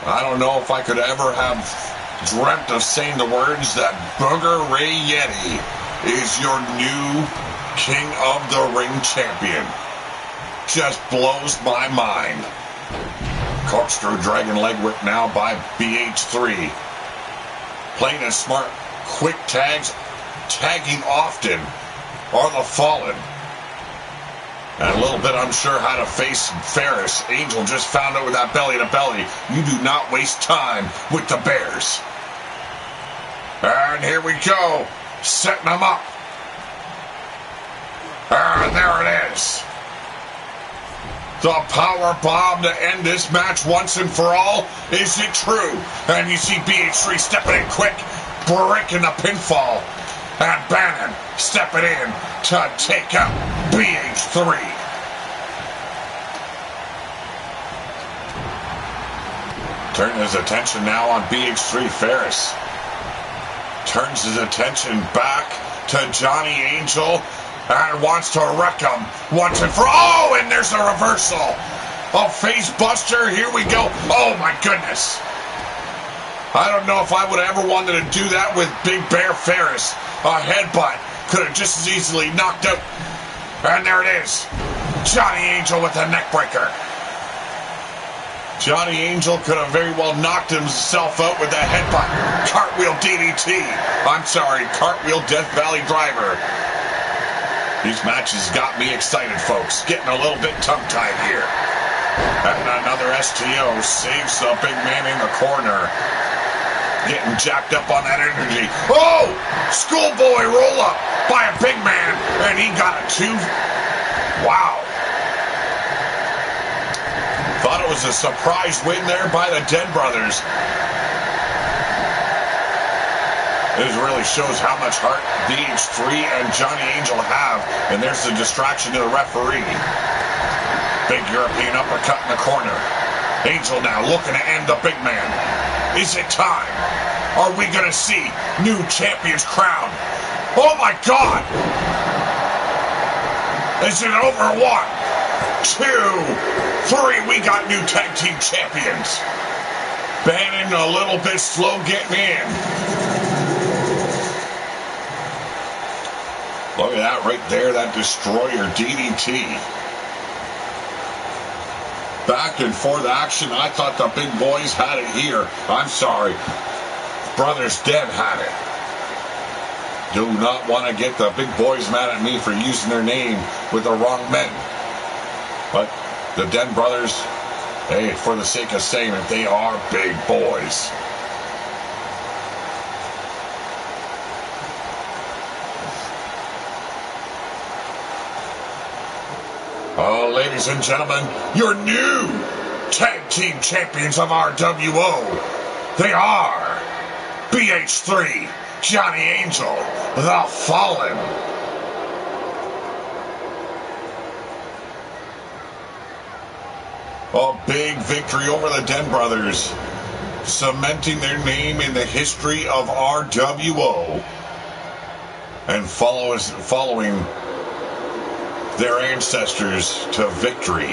I don't know if I could ever have dreamt of saying the words that Booger Ray Yeti is your new King of the Ring champion. Just blows my mind. Corkscrew dragon leg whip now by BH3. Playing it smart. Quick tags, tagging often are the Fallen. And a little bit unsure how to face Ferris. Angel just found out with that belly-to-belly. You do not waste time with the Bears. And here we go. Setting them up. And there it is. The power bomb to end this match once and for all. Is it true? And you see BH3 stepping in quick, breaking the pinfall. And Bannon stepping in to take out BH3. Turning his attention now on BH3 Ferris. Turns his attention back to Johnny Angel and wants to wreck him once and for all. Oh, and there's a reversal. A face buster. Here we go. Oh, my goodness. I don't know if I would have ever wanted to do that with Big Bear Ferris. A headbutt could have just as easily knocked out. And there it is. Johnny Angel with a neck breaker. Johnny Angel could have very well knocked himself out with a headbutt. Cartwheel DDT. I'm sorry, Cartwheel Death Valley Driver. These matches got me excited, folks. Getting a little bit tongue-tied here. And another STO saves the big man in the corner. Getting jacked up on that energy. Oh! Schoolboy roll-up by a big man. And he got a 2. Wow. Thought it was a surprise win there by the Den Brothers. This really shows how much heart BH3 and Johnny Angel have. And there's the distraction to the referee. Big European uppercut in the corner. Angel now looking to end the big man. Is it time? Are we going to see new champions crowned? Oh my God! Is it over? 1, 2, 3. We got new tag team champions. Bannon a little bit slow getting in. Look at that right there, that destroyer DDT. Back and forth action. I thought the big boys had it here. I'm sorry. Brothers Den had it. Do not want to get the big boys mad at me for using their name with the wrong men. But the Den Brothers, hey, for the sake of saying it, they are big boys. Oh, ladies and gentlemen, your new tag team champions of RWO. They are BH3, Johnny Angel, The Fallen. A big victory over the Den Brothers, cementing their name in the history of RWO and following their ancestors to victory.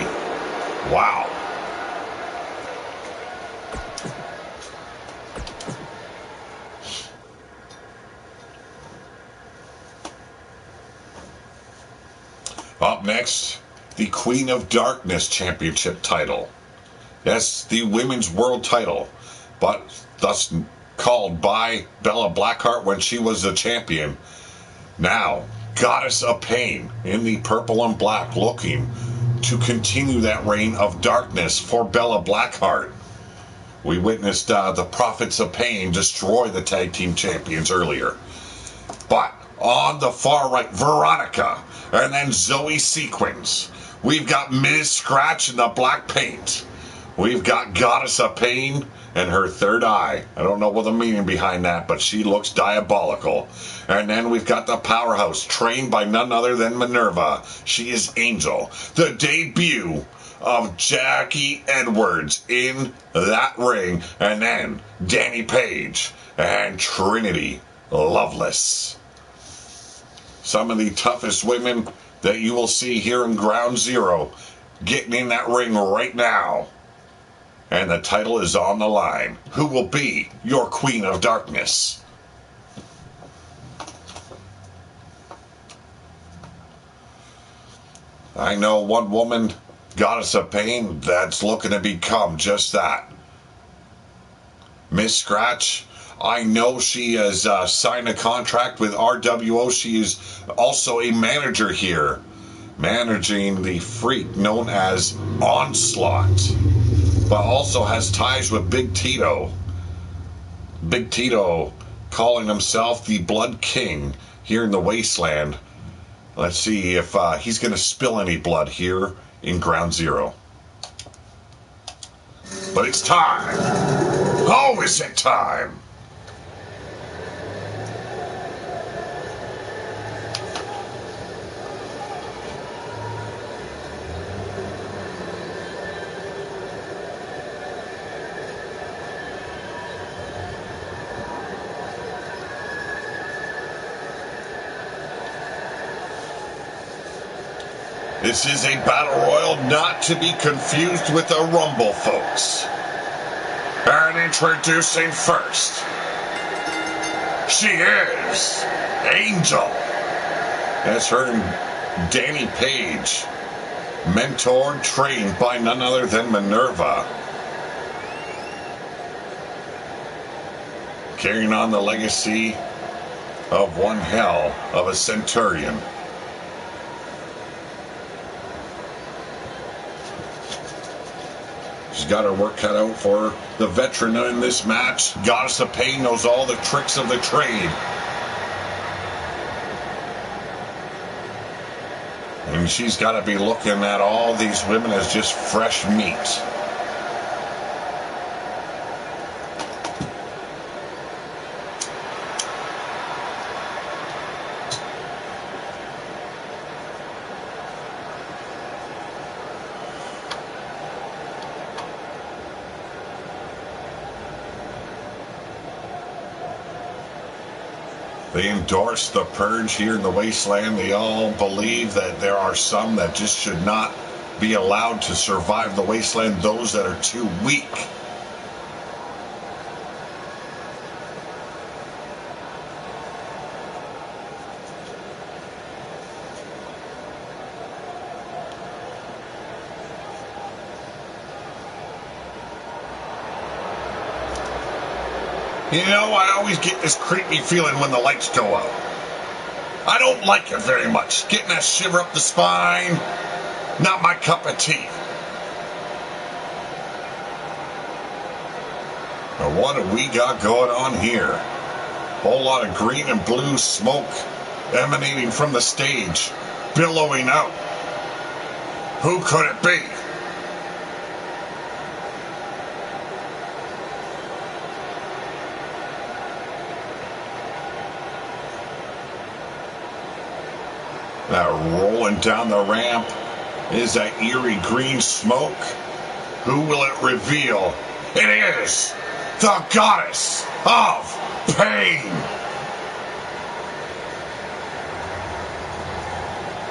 Wow. Up next, the Queen of Darkness Championship title. That's the women's world title, but thus called by Bella Blackheart when she was the champion. Now, Goddess of Pain in the purple and black, looking to continue that reign of darkness for Bella Blackheart. We witnessed the Prophets of Pain destroy the tag team champions earlier. But on the far right, Veronica, and then Zoe Sequins. We've got Ms. Scratch in the black paint. We've got Goddess of Pain and her third eye. I don't know what the meaning behind that, but she looks diabolical. And then we've got the powerhouse, trained by none other than Minerva. She is Angel. The debut of Jackie Edwards in that ring. And then Danny Paige and Trinity Loveless. Some of the toughest women that you will see here in Ground Zero getting in that ring right now. And the title is on the line. Who will be your Queen of Darkness? I know one woman, Goddess of Pain, that's looking to become just that. Miss Scratch, I know she has signed a contract with RWO. She is also a manager here. managing the freak known as Onslaught, but also has ties with Big Tito. Big Tito calling himself the Blood King here in the Wasteland. Let's see if he's going to spill any blood here in Ground Zero. But it's time. Oh, is it time? This is a battle royal not to be confused with a rumble, folks. And introducing first, she is Angel. That's her and Danny Paige, mentored, trained by none other than Minerva. Carrying on the legacy of one hell of a centurion. She's got her work cut out for her. The veteran in this match, Goddess of Pain, knows all the tricks of the trade. And she's got to be looking at all these women as just fresh meat. They endorse the purge here in the Wasteland. They all believe that there are some that just should not be allowed to survive the Wasteland, those that are too weak. You know, I always get this creepy feeling when the lights go out. I don't like it very much. Getting that shiver up the spine, not my cup of tea. Now what do we got going on here? Whole lot of green and blue smoke emanating from the stage, billowing out. Who could it be? Now rolling down the ramp is that eerie green smoke. Who will it reveal? It is the Goddess of Pain.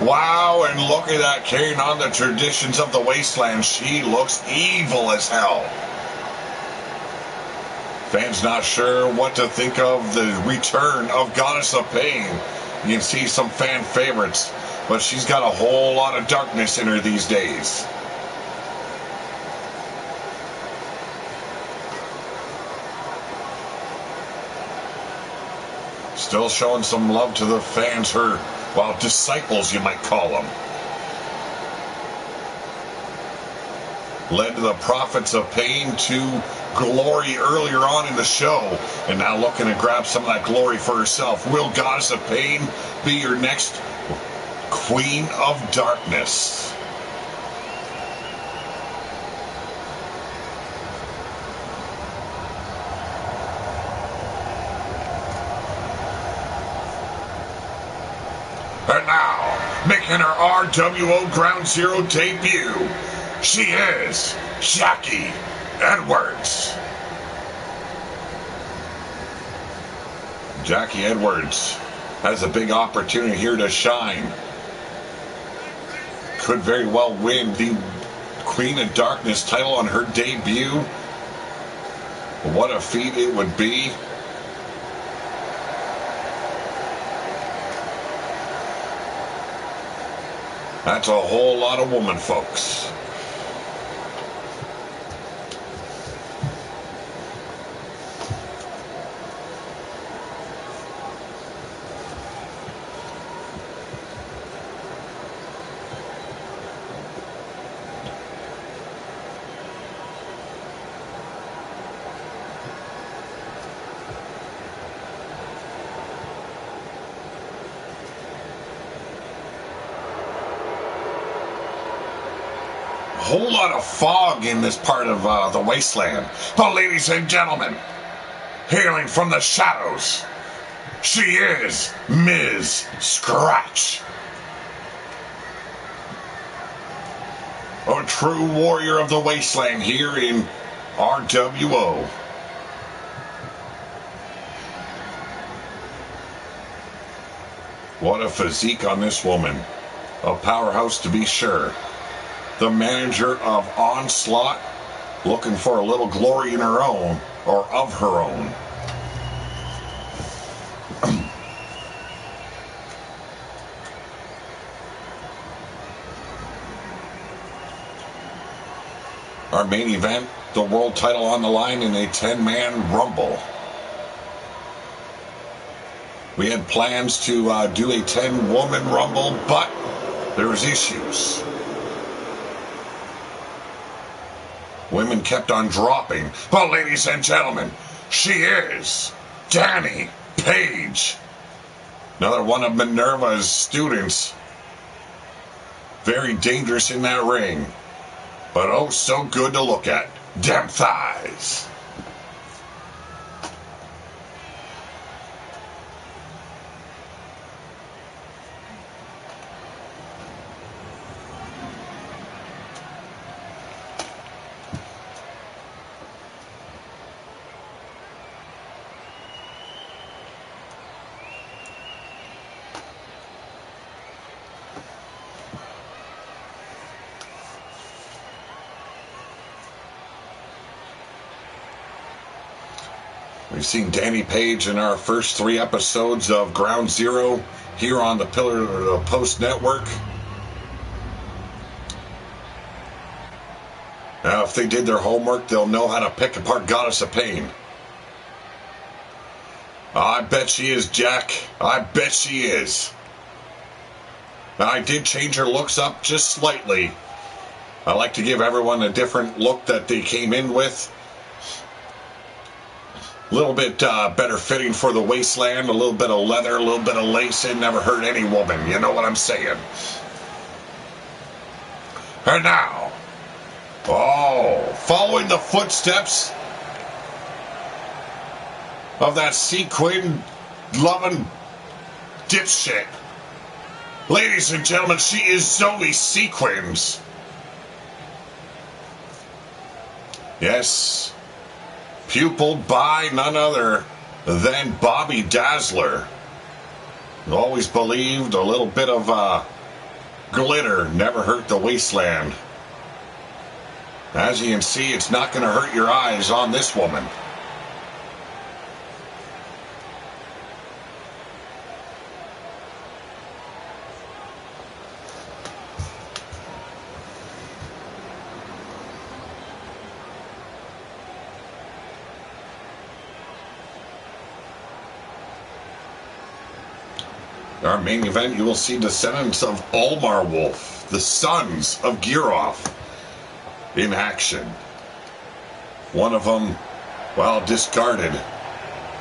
Wow, and look at that, carrying on the traditions of the Wasteland. She looks evil as hell. Fans not sure what to think of the return of Goddess of Pain. You can see some fan favorites, but she's got a whole lot of darkness in her these days. Still showing some love to the fans, her, well, disciples you might call them. Led to the Prophets of Pain to glory earlier on in the show, and now looking to grab some of that glory for herself. Will Goddess of Pain be your next Queen of Darkness? And now, making her RWO Ground Zero debut, she is Jackie Edwards. Jackie Edwards has a big opportunity here to shine. Could very well win the Queen of Darkness title on her debut. What a feat it would be. That's a whole lot of woman, folks. whole lot of fog in this part of the wasteland. But ladies and gentlemen, hailing from the shadows, she is Ms. Scratch. A true warrior of the wasteland here in RWO. What a physique on this woman. A powerhouse to be sure. The manager of Onslaught, looking for a little glory in her own, or of her own. Our main event, the world title on the line in a 10-man rumble. We had plans to do a 10-woman rumble, but there was issues. Women kept on dropping. But ladies and gentlemen, she is Danny Paige. Another one of Minerva's students. Very dangerous in that ring. But oh, so good to look at. Damn thighs. We've seen Danny Paige in our first 3 episodes of Ground Zero here on the Pillar of the Post Network. Now, if they did their homework, they'll know how to pick apart Goddess of Pain. I bet she is, Jack. I bet she is. Now, I did change her looks up just slightly. I like to give everyone a different look that they came in with. A little bit better fitting for the wasteland, a little bit of leather, a little bit of lace. It never hurt any woman, you know what I'm saying? And now, following the footsteps of that sequin-loving dipshit. Ladies and gentlemen, she is Zoe Sequins. Yes. Pupiled by none other than Bobby Dazzler. Always believed a little bit of glitter never hurt the wasteland. As you can see, it's not going to hurt your eyes on this woman. Our main event, you will see descendants of Ulmar Wolf, the sons of Giroff, in action. One of them, well, discarded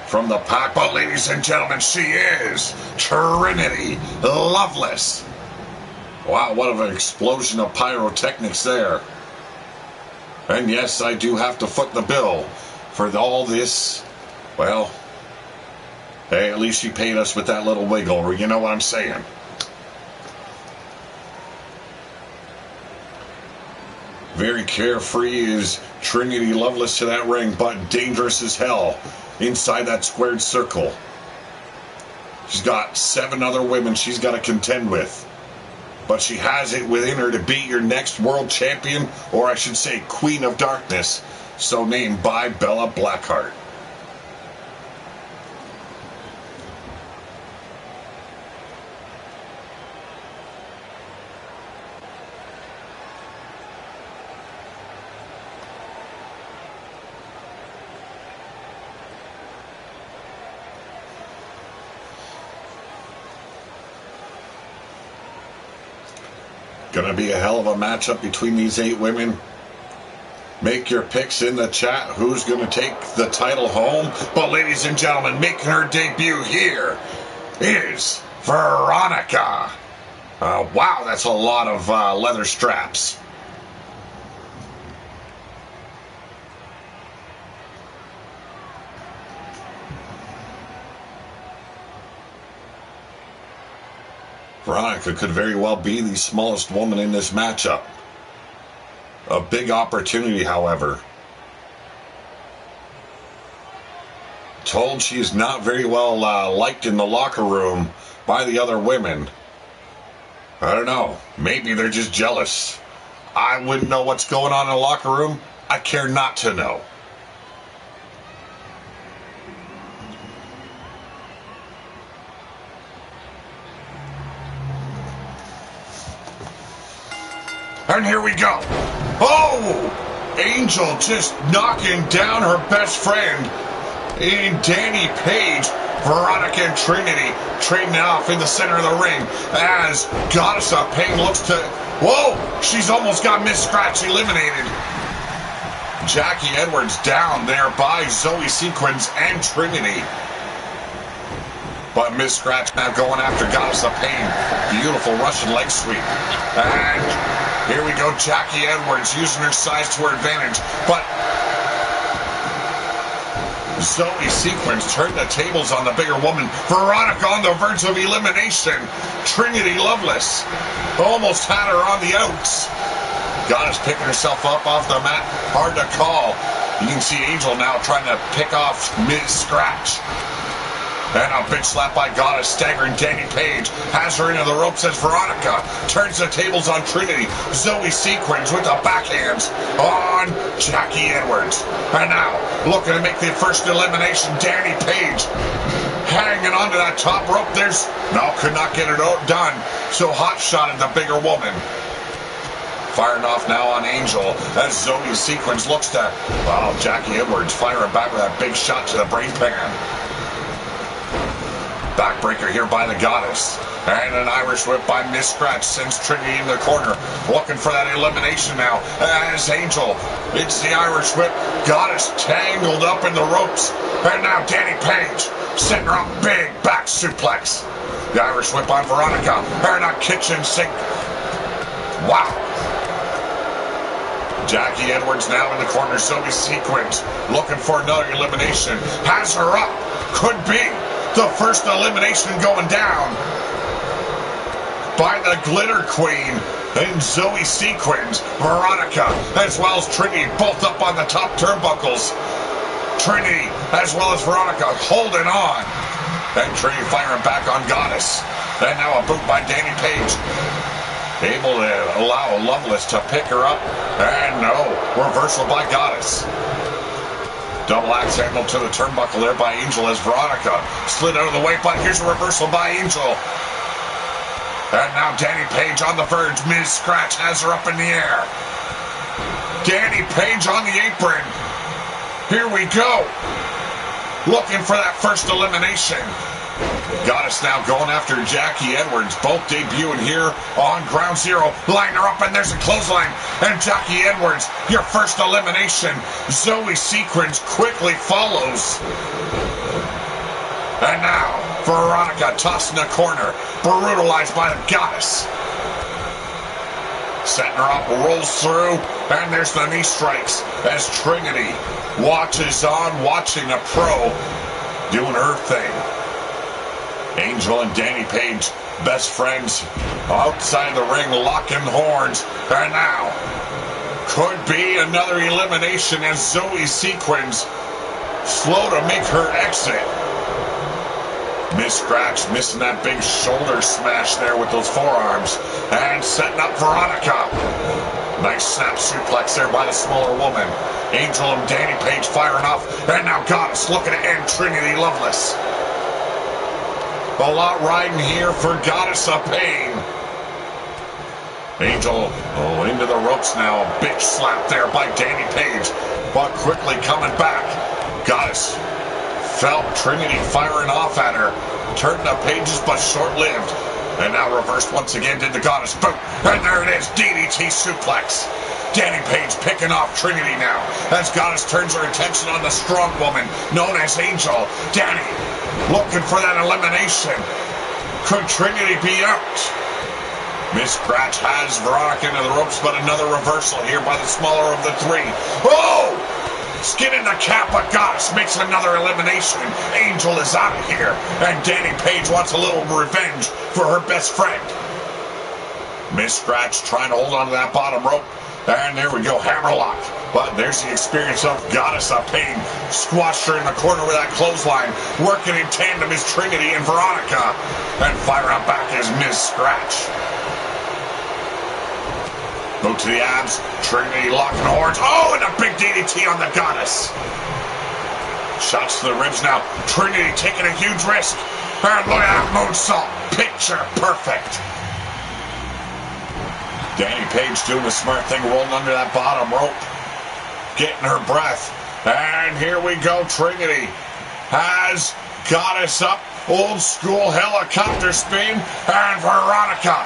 from the pack. But ladies and gentlemen, she is Trinity Loveless. Wow, what an explosion of pyrotechnics there. And yes, I do have to foot the bill for all this, well... Hey, at least she paid us with that little wiggle, you know what I'm saying? Very carefree is Trinity Loveless to that ring, but dangerous as hell inside that squared circle. She's got 7 other women she's got to contend with. But she has it within her to beat your next world champion, or I should say Queen of Darkness, so named by Bella Blackheart. Gonna be a hell of a matchup between these 8 women. Make your picks in the chat. Who's gonna take the title home? But ladies and gentlemen, making her debut here is Veronica. Wow, that's a lot of leather straps. Veronica could very well be the smallest woman in this matchup. A big opportunity, however. Told she is not very well liked in the locker room by the other women. I don't know. Maybe they're just jealous. I wouldn't know what's going on in the locker room. I care not to know. And here we go. Oh! Angel just knocking down her best friend in Danny Paige. Veronica and Trinity trading off in the center of the ring as Goddess of Pain looks to... Whoa! She's almost got Miss Scratch eliminated. Jackie Edwards down there by Zoe Sequins and Trinity. But Miss Scratch now going after Goddess of Pain. Beautiful Russian leg sweep. And here we go, Jackie Edwards using her size to her advantage. But Zoe Sequins turned the tables on the bigger woman. Veronica on the verge of elimination. Trinity Loveless almost had her on the outs. Goddess picking herself up off the mat. Hard to call. You can see Angel now trying to pick off Miss Scratch. And a big slap by Goddess, staggering Danny Paige. Has her into the ropes as Veronica turns the tables on Trinity. Zoe Sequins with the backhands on Jackie Edwards. And now, looking to make the first elimination, Danny Paige. Hanging onto that top rope. Could not get it done. So hot shot at the bigger woman. Firing off now on Angel as Zoe Sequins looks to... Wow, Jackie Edwards firing back with that big shot to the brain pan. Backbreaker here by the Goddess. And an Irish whip by Miss Scratch sends Trinity in the corner. Looking for that elimination now as Angel. It's the Irish whip. Goddess tangled up in the ropes. And now Danny Paige setting her up big back suplex. The Irish whip on Veronica. And a kitchen sink. Wow. Jackie Edwards now in the corner. Zoe Sequins looking for another elimination. Has her up. Could be the first elimination going down by the Glitter Queen and Zoe Sequins. Veronica as well as Trinity both up on the top turnbuckles. Trinity as well as Veronica holding on. And Trinity firing back on Goddess. And now a boot by Danny Paige. Able to allow Loveless to pick her up. And no, reversal by Goddess. Double axe handle to the turnbuckle there by Angel as Veronica slid out of the way, but here's a reversal by Angel. And now Danny Paige on the verge. Miss Scratch has her up in the air. Danny Paige on the apron. Here we go. Looking for that first elimination. Goddess now going after Jackie Edwards, both debuting here on Ground Zero. Line her up, and there's a clothesline. And Jackie Edwards, your first elimination. Zoe Sequins quickly follows. And now, Veronica tossed in the corner, brutalized by the Goddess. Setting her up, rolls through, and there's the knee strikes as Trinity watches on, watching a pro doing her thing. Angel and Danny Paige, best friends, outside the ring, locking horns. And now, could be another elimination as Zoe Sequins slow to make her exit. Miss Scratch missing that big shoulder smash there with those forearms. And setting up Veronica. Nice snap suplex there by the smaller woman. Angel and Danny Paige firing off. And now Goddess looking to end Trinity Loveless. A lot riding here for Goddess of Pain. Angel into the ropes now. A big slap there by Danny Paige. But quickly coming back. Goddess felt Trinity firing off at her. Turned the pages, but short-lived. And now reversed once again did the Goddess. Boom! And there it is. DDT suplex. Danny Paige picking off Trinity now. As Goddess turns her attention on the strong woman known as Angel. Danny looking for that elimination. Could Trinity be out? Miss Scratch has Veronica into the ropes, but another reversal here by the smaller of the three. Oh! Skinning the cap, but Goddess makes another elimination. Angel is out of here, and Danny Paige wants a little revenge for her best friend. Miss Scratch trying to hold on to that bottom rope. And there we go, hammerlock. But there's the experience of Goddess of Pain. Squashed her in the corner with that clothesline. Working in tandem is Trinity and Veronica. And firing up back is Miss Scratch. Go to the abs. Trinity locking horns. Oh, and a big DDT on the Goddess. Shots to the ribs now. Trinity taking a huge risk. And look at that moonsault. Picture perfect. Danny Paige doing the smart thing, rolling under that bottom rope. Getting her breath. And here we go. Trinity has Goddess up. Old school helicopter spin. And Veronica,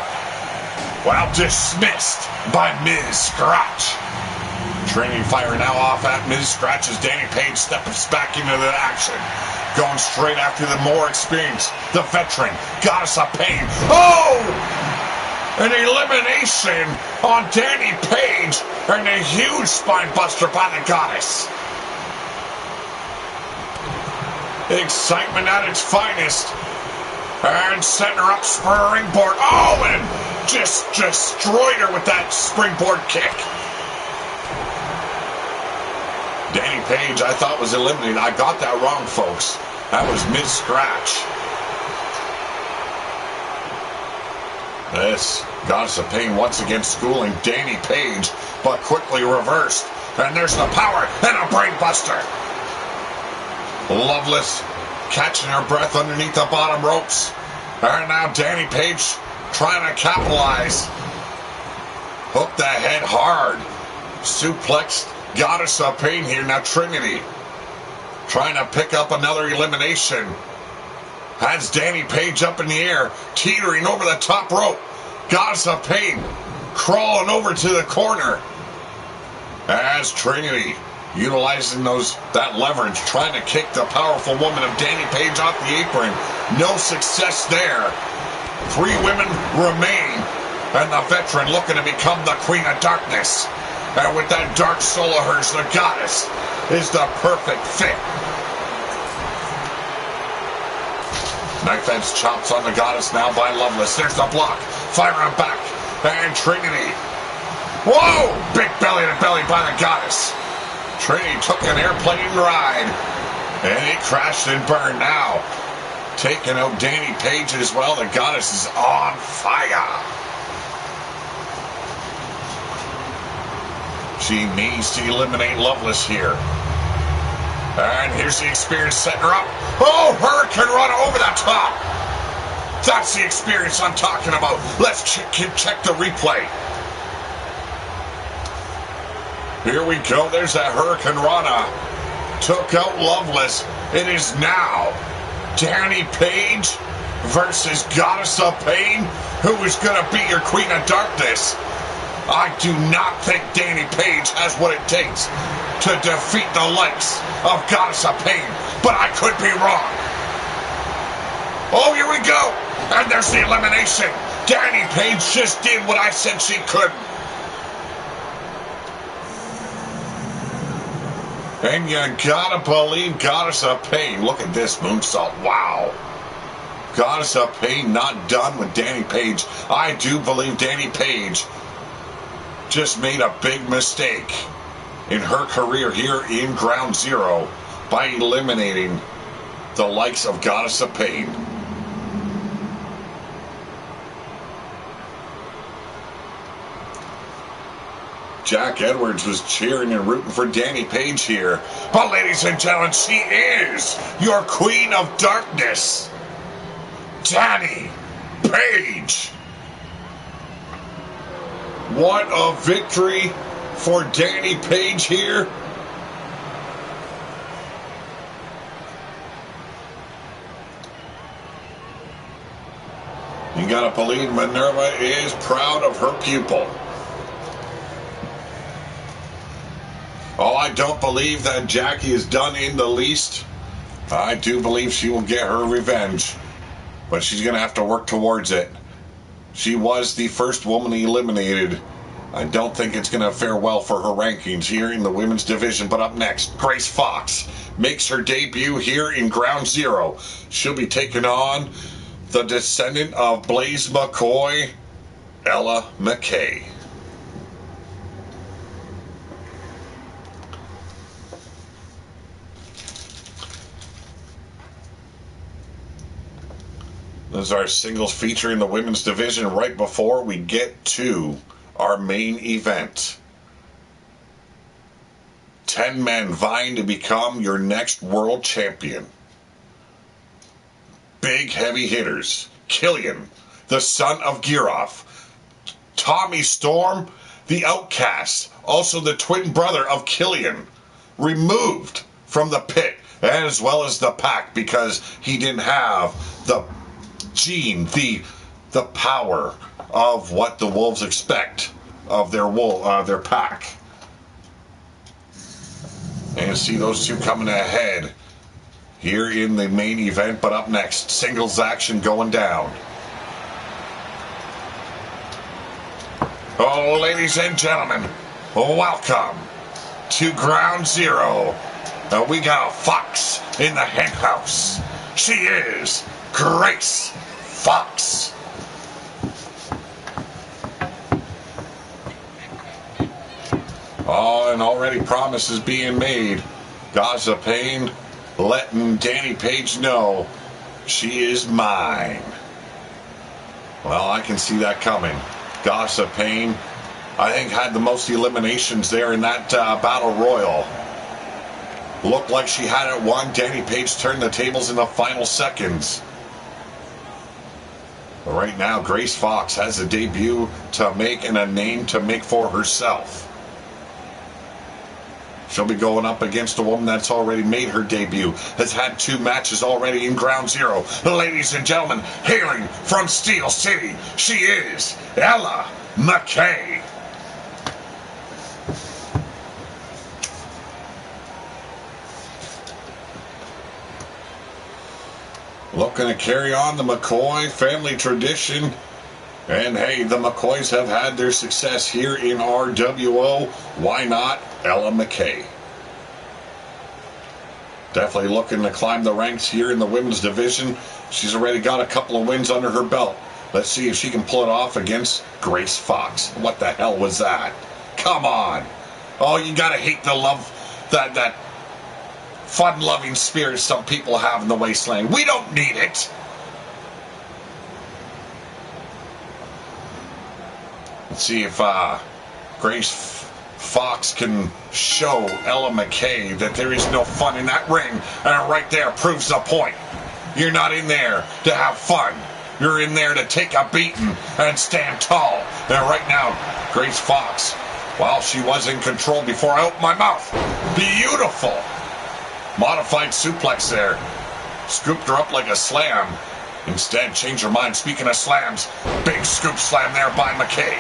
well, dismissed by Ms. Scratch. Trinity firing now off at Ms. Scratch as Danny Paige steps back into the action. Going straight after the more experienced, the veteran, Goddess of Pain. Oh! An elimination on Danny Paige and a huge spine buster by the Goddess. Excitement at its finest. And setting her up, springboard. Oh, and just destroyed her with that springboard kick. Danny Paige, I thought was eliminated. I got that wrong, folks. That was Ms. Scratch. This Goddess of Pain once again schooling Danny Paige, but quickly reversed. And there's the power and a brain buster. Loveless catching her breath underneath the bottom ropes. And now Danny Paige trying to capitalize. Hook the head hard. Suplex Goddess of Pain here. Now Trinity trying to pick up another elimination. Has Danny Paige up in the air, teetering over the top rope. Goddess of Pain crawling over to the corner. As Trinity utilizing that leverage, trying to kick the powerful woman of Danny Paige off the apron. No success there. 3 women remain, and the veteran looking to become the Queen of Darkness. And with that dark soul of hers, the Goddess is the perfect fit. Knife edge chops on the Goddess now by Loveless. There's the block. Firing back. And Trinity. Whoa! Big belly to belly by the Goddess. Trinity took an airplane ride. And it crashed and burned now. Taking out Danny Paige as well. The Goddess is on fire. She needs to eliminate Loveless here. And here's the experience setting her up. Oh, Hurricane Run over the top. That's the experience I'm talking about. Let's check the replay. Here we go. There's that Hurricane Rana. Took out Loveless. It is now Danny Paige versus Goddess of Pain. Who is going to be your Queen of Darkness? I do not think Danny Paige has what it takes to defeat the likes of Goddess of Pain, but I could be wrong. Oh, here we go. And there's the elimination. Danny Paige just did what I said she couldn't. And you gotta believe Goddess of Pain. Look at this moonsault. Wow. Goddess of Pain not done with Danny Paige. I do believe Danny Paige just made a big mistake in her career here in Ground Zero by eliminating the likes of Goddess of Pain. Jack Edwards was cheering and rooting for Danny Paige here. But ladies and gentlemen, she is your Queen of Darkness, Danny Paige. What a victory for Danny Paige here. You gotta believe Minerva is proud of her pupil. Oh, I don't believe that Jackie is done in the least. I do believe she will get her revenge, but she's gonna have to work towards it. She was the first woman eliminated I don't think it's going to fare well for her rankings here in the women's division. But up next, Grace Fox makes her debut here in Ground Zero. She'll be taking on the descendant of Blaze McCoy, Ella McKay. This is our singles feature in the women's division right before we get to our main event. 10 men vying to become your next world champion. Big heavy hitters. Killian, the son of Giroff. Tommy Storm, the outcast, also the twin brother of Killian, removed from the pit as well as the pack because he didn't have the gene, the power of what the wolves expect of their pack. And you see those two coming ahead here in the main event. But up next, singles action going down. Oh, ladies and gentlemen, welcome to Ground Zero. We got a fox in the hen house. She is Grace Fox. Oh, and already promises being made. Gaza Payne letting Danny Paige know she is mine. Well, I can see that coming. Gaza Payne, I think, had the most eliminations there in that battle royal. Looked like she had it won. Danny Paige turned the tables in the final seconds. But right now, Grace Fox has a debut to make and a name to make for herself. She'll be going up against a woman that's already made her debut, has had 2 matches already in Ground Zero. Ladies and gentlemen, hailing from Steel City, she is Ella McKay. Looking to carry on the McCoy family tradition. And hey, the McCoys have had their success here in RWO. Why not Ella McKay? Definitely looking to climb the ranks here in the women's division. She's already got a couple of wins under her belt. Let's see if she can pull it off against Grace Fox. What the hell was that? Come on. Oh, you gotta hate the love, that fun-loving spirit some people have in the wasteland. We don't need it. Let's see if Grace Fox can show Ella McKay that there is no fun in that ring. And right there proves the point. You're not in there to have fun. You're in there to take a beating and stand tall. And right now, Grace Fox, while she was in control before I opened my mouth, beautiful modified suplex there. Scooped her up like a slam. Instead, changed her mind. Speaking of slams, big scoop slam there by McKay.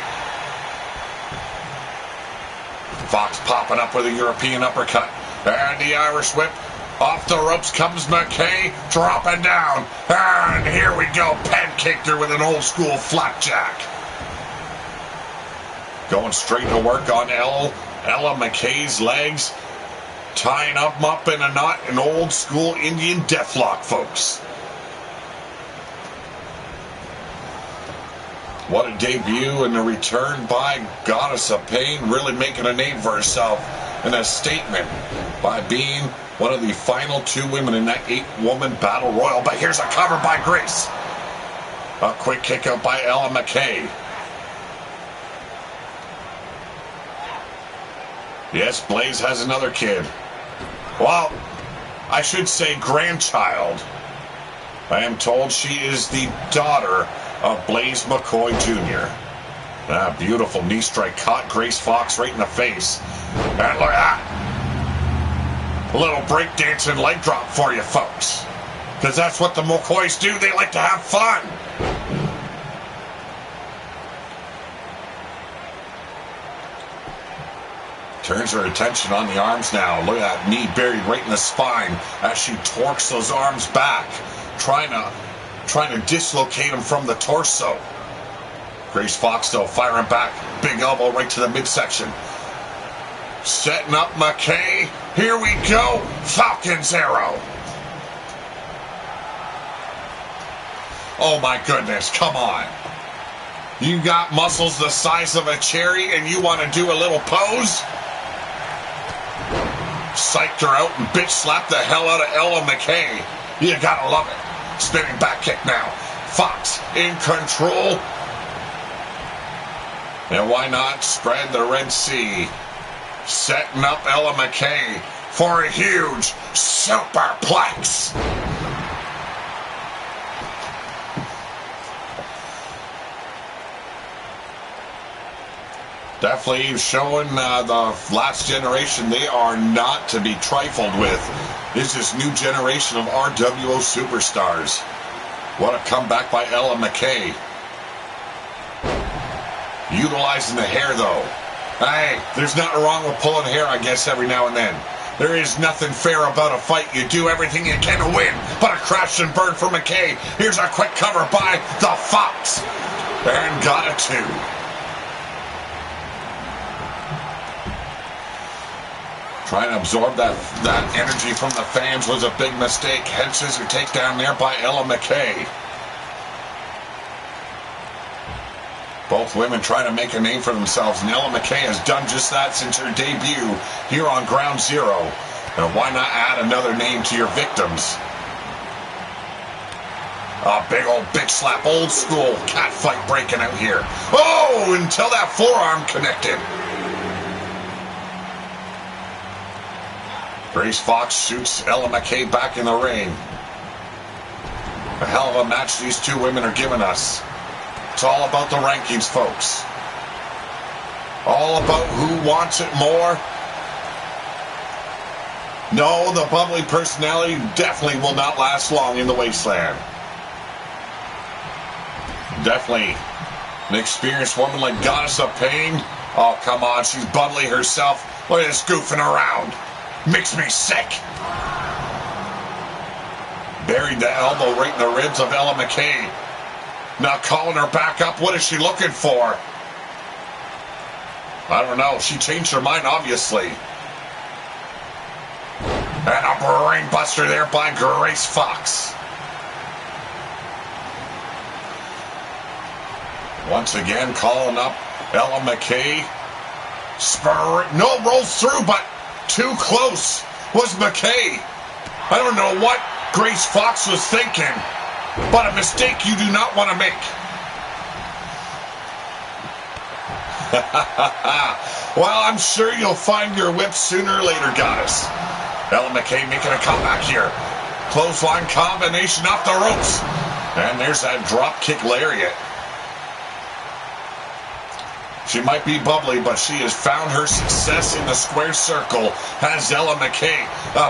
Fox popping up with a European uppercut. And the Irish whip. Off the ropes comes McKay, dropping down. And here we go. Pancaked her with an old school flapjack. Going straight to work on Ella McKay's legs. Tying them up in a knot, an old school Indian deathlock, folks. What a debut and a return by Goddess of Pain, really making a name for herself and a statement by being one of the final 2 women in that 8-woman battle royal. But here's a cover by Grace. A quick kick out by Ella McKay. Yes, Blaze has another kid. Well, I should say grandchild. I am told she is the daughter of Blaze McCoy Jr. Ah, beautiful knee strike caught Grace Fox right in the face. And look at that. A little breakdancing leg drop for you folks. Because that's what the McCoys do. They like to have fun. Turns her attention on the arms now. Look at that knee buried right in the spine as she torques those arms back. Trying to dislocate them from the torso. Grace Fox, though, firing back. Big elbow right to the midsection. Setting up McKay. Here we go. Falcon's Arrow. Oh, my goodness. Come on. You got muscles the size of a cherry and you want to do a little pose? Psyched her out and bitch slapped the hell out of Ella McKay. You gotta love it. Spinning back kick now. Fox in control. And why not spread the Red Sea? Setting up Ella McKay for a huge superplex. Definitely showing the last generation they are not to be trifled with. This is new generation of RWO superstars. What a comeback by Ella McKay. Utilizing the hair, though. Hey, there's nothing wrong with pulling hair, I guess, every now and then. There is nothing fair about a fight. You do everything you can to win, but a crash and burn for McKay. Here's a quick cover by the Fox. And got a 2. Trying to absorb that energy from the fans was a big mistake. Head scissor takedown there by Ella McKay. Both women trying to make a name for themselves, and Ella McKay has done just that since her debut here on Ground Zero. And why not add another name to your victims? A big old bitch slap, old school cat fight breaking out here. Oh, until that forearm connected. Grace Fox shoots Ella McKay back in the ring. A hell of a match these two women are giving us. It's all about the rankings, folks. All about who wants it more. No, the bubbly personality definitely will not last long in the wasteland. Definitely an experienced woman like Goddess of Pain. Oh, come on, she's bubbly herself. Look at this goofing around. Makes me sick. Buried the elbow right in the ribs of Ella McKay. Now calling her back up. What is she looking for? I don't know. She changed her mind, obviously. And a brain buster there by Grace Fox. Once again, calling up Ella McKay. Spur. No, rolls through, but too close was McKay. I don't know what Grace Fox was thinking, but a mistake you do not want to make. Well, I'm sure you'll find your whip sooner or later, Goddess. Ella McKay making a comeback here. Clothesline combination off the ropes. And there's that drop kick lariat. She might be bubbly, but she has found her success in the square circle. Has Ella McKay.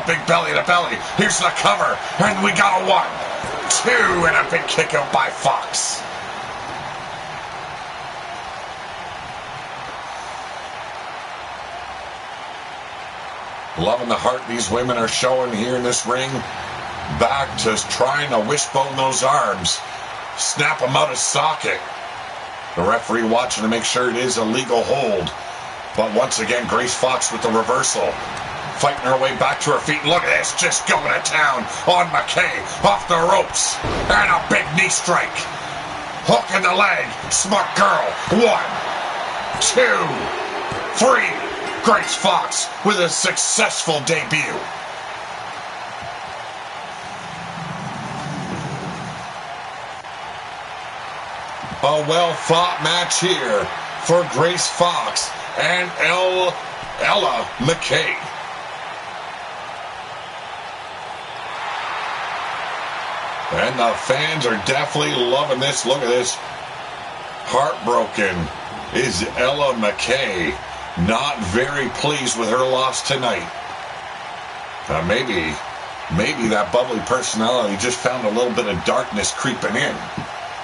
Big belly to belly. Here's the cover. And we got a 1, 2, and a big kick out by Fox. Loving the heart these women are showing here in this ring. Back to trying to wishbone those arms. Snap them out of socket. The referee watching to make sure it is a legal hold. But once again, Grace Fox with the reversal. Fighting her way back to her feet. Look at this, just going to town on McKay. Off the ropes. And a big knee strike. Hook in the leg. Smart girl. 1, 2, 3. Grace Fox with a successful debut. A well-fought match here for Grace Fox and Ella McKay. And the fans are definitely loving this. Look at this. Heartbroken is Ella McKay. Not very pleased with her loss tonight. Maybe that bubbly personality just found a little bit of darkness creeping in.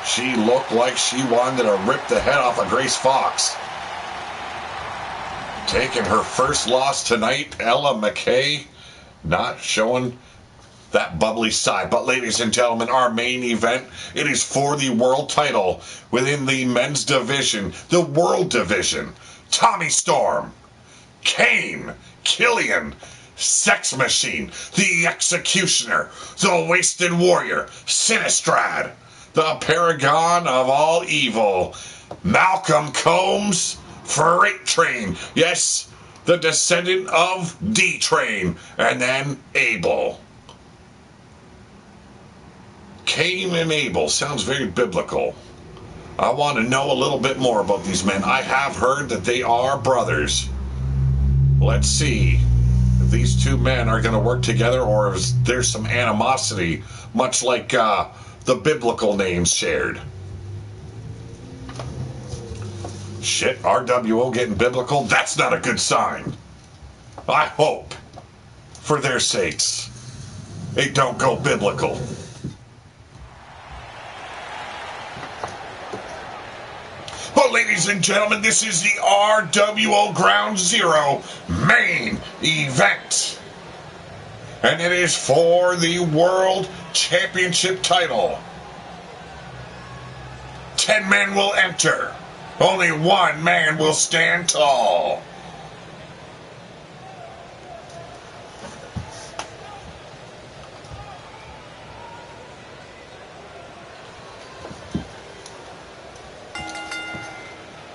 She looked like she wanted to rip the head off of Grace Fox. Taking her first loss tonight, Ella McKay not showing that bubbly side. But ladies and gentlemen, our main event, it is for the world title within the men's division, the world division. Tommy Storm, Kane, Killian, Sex Machine, the Executioner, the Wasted Warrior, Sinistrad, the Paragon of all evil, Malcolm Combs, Freight Train, yes, the descendant of D-Train, and then Abel. Cain and Abel sounds very biblical. I want to know a little bit more about these men. I have heard that they are brothers. Let's see if these two men are going to work together, or if there's some animosity, much like the biblical names shared. Shit, RWO getting biblical? That's not a good sign. I hope, for their sakes, they don't go biblical. But ladies and gentlemen, this is the RWO Ground Zero main event. And it is for the World Championship title. 10 men will enter. Only one man will stand tall.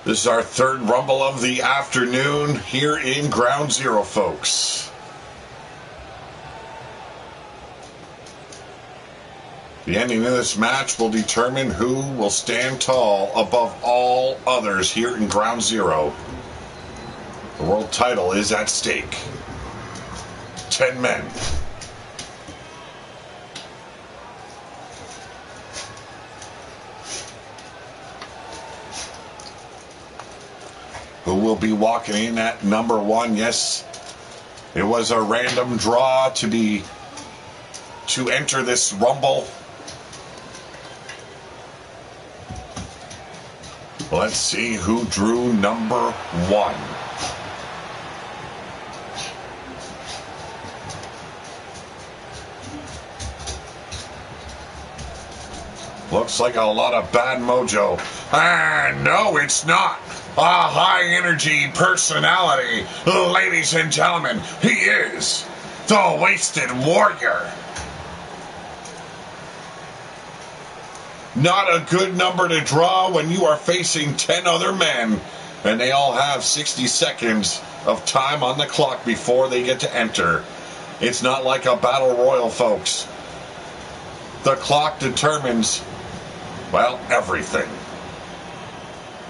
This is our third Rumble of the afternoon here in Ground Zero, folks. The ending of this match will determine who will stand tall above all others here in Ground Zero. The world title is at stake. 10 men. Who will be walking in at number 1? Yes, it was a random draw to enter this Rumble. Let's see who drew number 1. Looks like a lot of bad mojo. No, it's not. A high-energy personality. Ladies and gentlemen, he is the Wasted Warrior. Not a good number to draw when you are facing 10 other men, and they all have 60 seconds of time on the clock before they get to enter. It's not like a battle royal, folks. The clock determines, well, everything.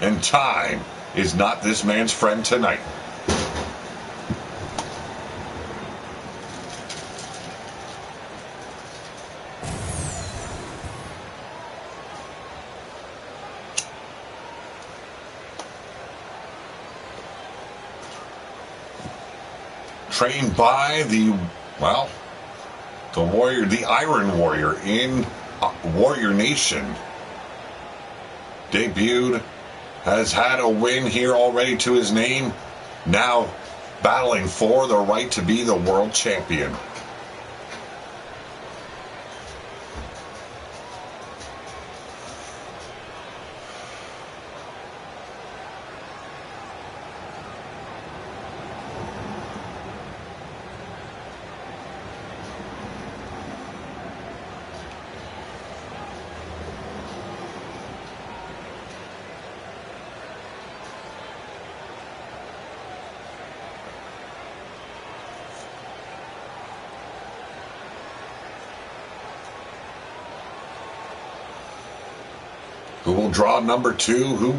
And time is not this man's friend tonight. Trained by the warrior, the Iron Warrior in Warrior Nation. Debuted, has had a win here already to his name. Now battling for the right to be the world champion. Who will draw number 2?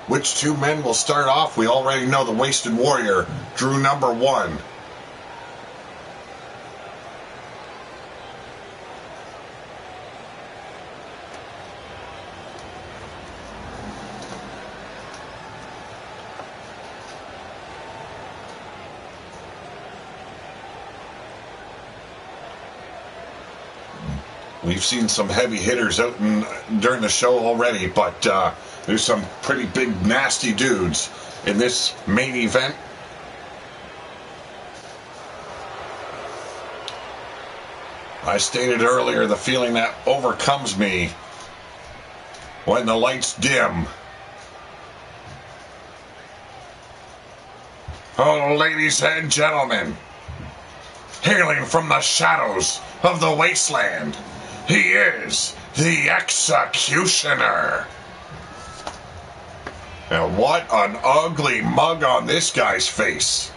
Which 2 men will start off? We already know the Wasted Warrior drew number 1. We've seen some heavy hitters out during the show already, but there's some pretty big, nasty dudes in this main event. I stated earlier the feeling that overcomes me when the lights dim. Oh, ladies and gentlemen, hailing from the shadows of the wasteland, he is the Executioner. And what an ugly mug on this guy's face.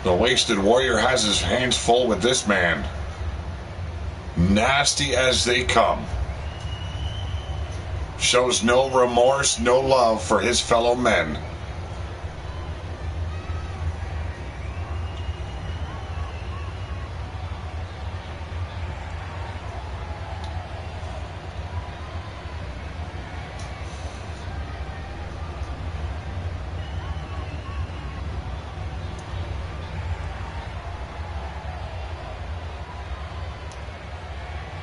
The Wasted Warrior has his hands full with this man. Nasty as they come. Shows no remorse, no love for his fellow men.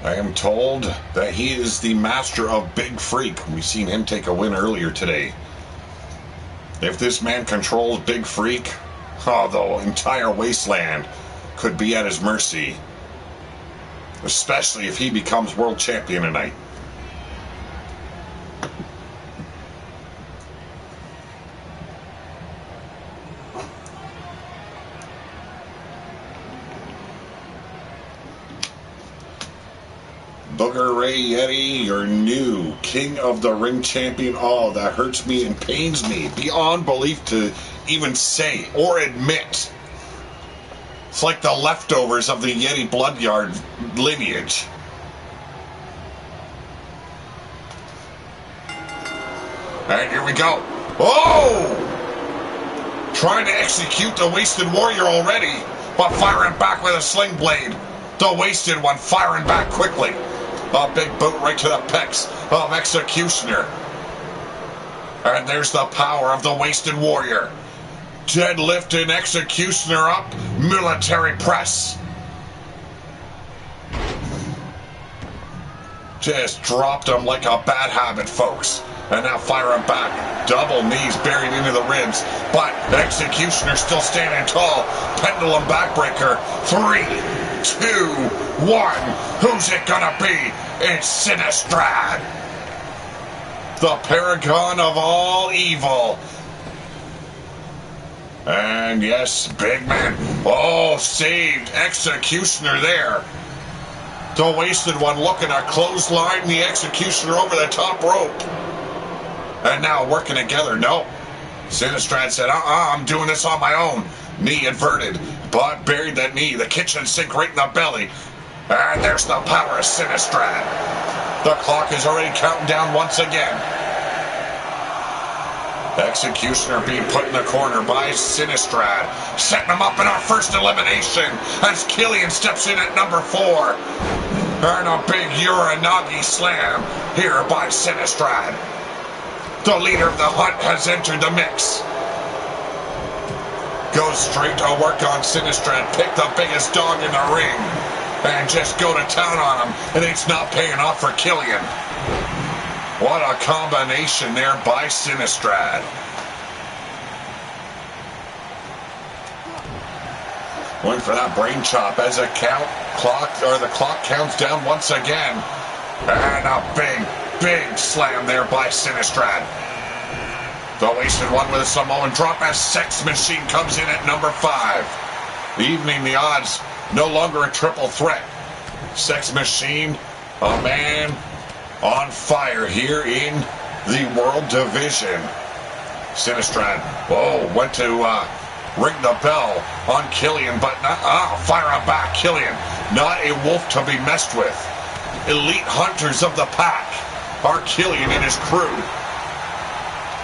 I am told that he is the master of Big Freak. We've seen him take a win earlier today. If this man controls Big Freak, the entire wasteland could be at his mercy. Especially if he becomes world champion tonight. Booger Ray Yeti, your new King of the Ring champion. Oh, that hurts me and pains me beyond belief to even say or admit. It's like the leftovers of the Yeti Bloodyard lineage. And here we go. Oh! Trying to execute the Wasted Warrior already, but firing back with a sling blade. The Wasted One firing back quickly. A big boot right to the pecs of Executioner. And there's the power of the Wasted Warrior. Deadlifting Executioner up. Military press. Just dropped him like a bad habit, folks. And now firing back. Double knees buried into the ribs. But Executioner still standing tall. Pendulum backbreaker. 3, 2, 1. Who's it gonna be? It's Sinistrad. The paragon of all evil. And yes, big man. Oh, saved Executioner there. The Wasted One looking to clothesline the Executioner over the top rope. And now working together. No. Sinistrad said, I'm doing this on my own. Knee inverted. But buried that knee. The kitchen sink right in the belly. And there's the power of Sinistrad. The clock is already counting down once again. Executioner being put in the corner by Sinistrad. Setting him up in our first elimination as Killian steps in at number 4. And a big Uranagi slam here by Sinistrad. The leader of the hunt has entered the mix. Goes straight to work on Sinistrad. Pick the biggest dog in the ring. And just go to town on him. And it's not paying off for Killian. What a combination there by Sinistrad. Going for that brain chop as the clock counts down once again. And a big slam there by Sinistrad. The Wasted One with a Samoan drop as Sex Machine comes in at number 5. Evening the odds, no longer a triple threat. Sex Machine, a man on fire here in the World Division. Sinistrad, went to ring the bell on Killian, but not, fire back. Killian, not a wolf to be messed with. Elite hunters of the pack are Killian and his crew.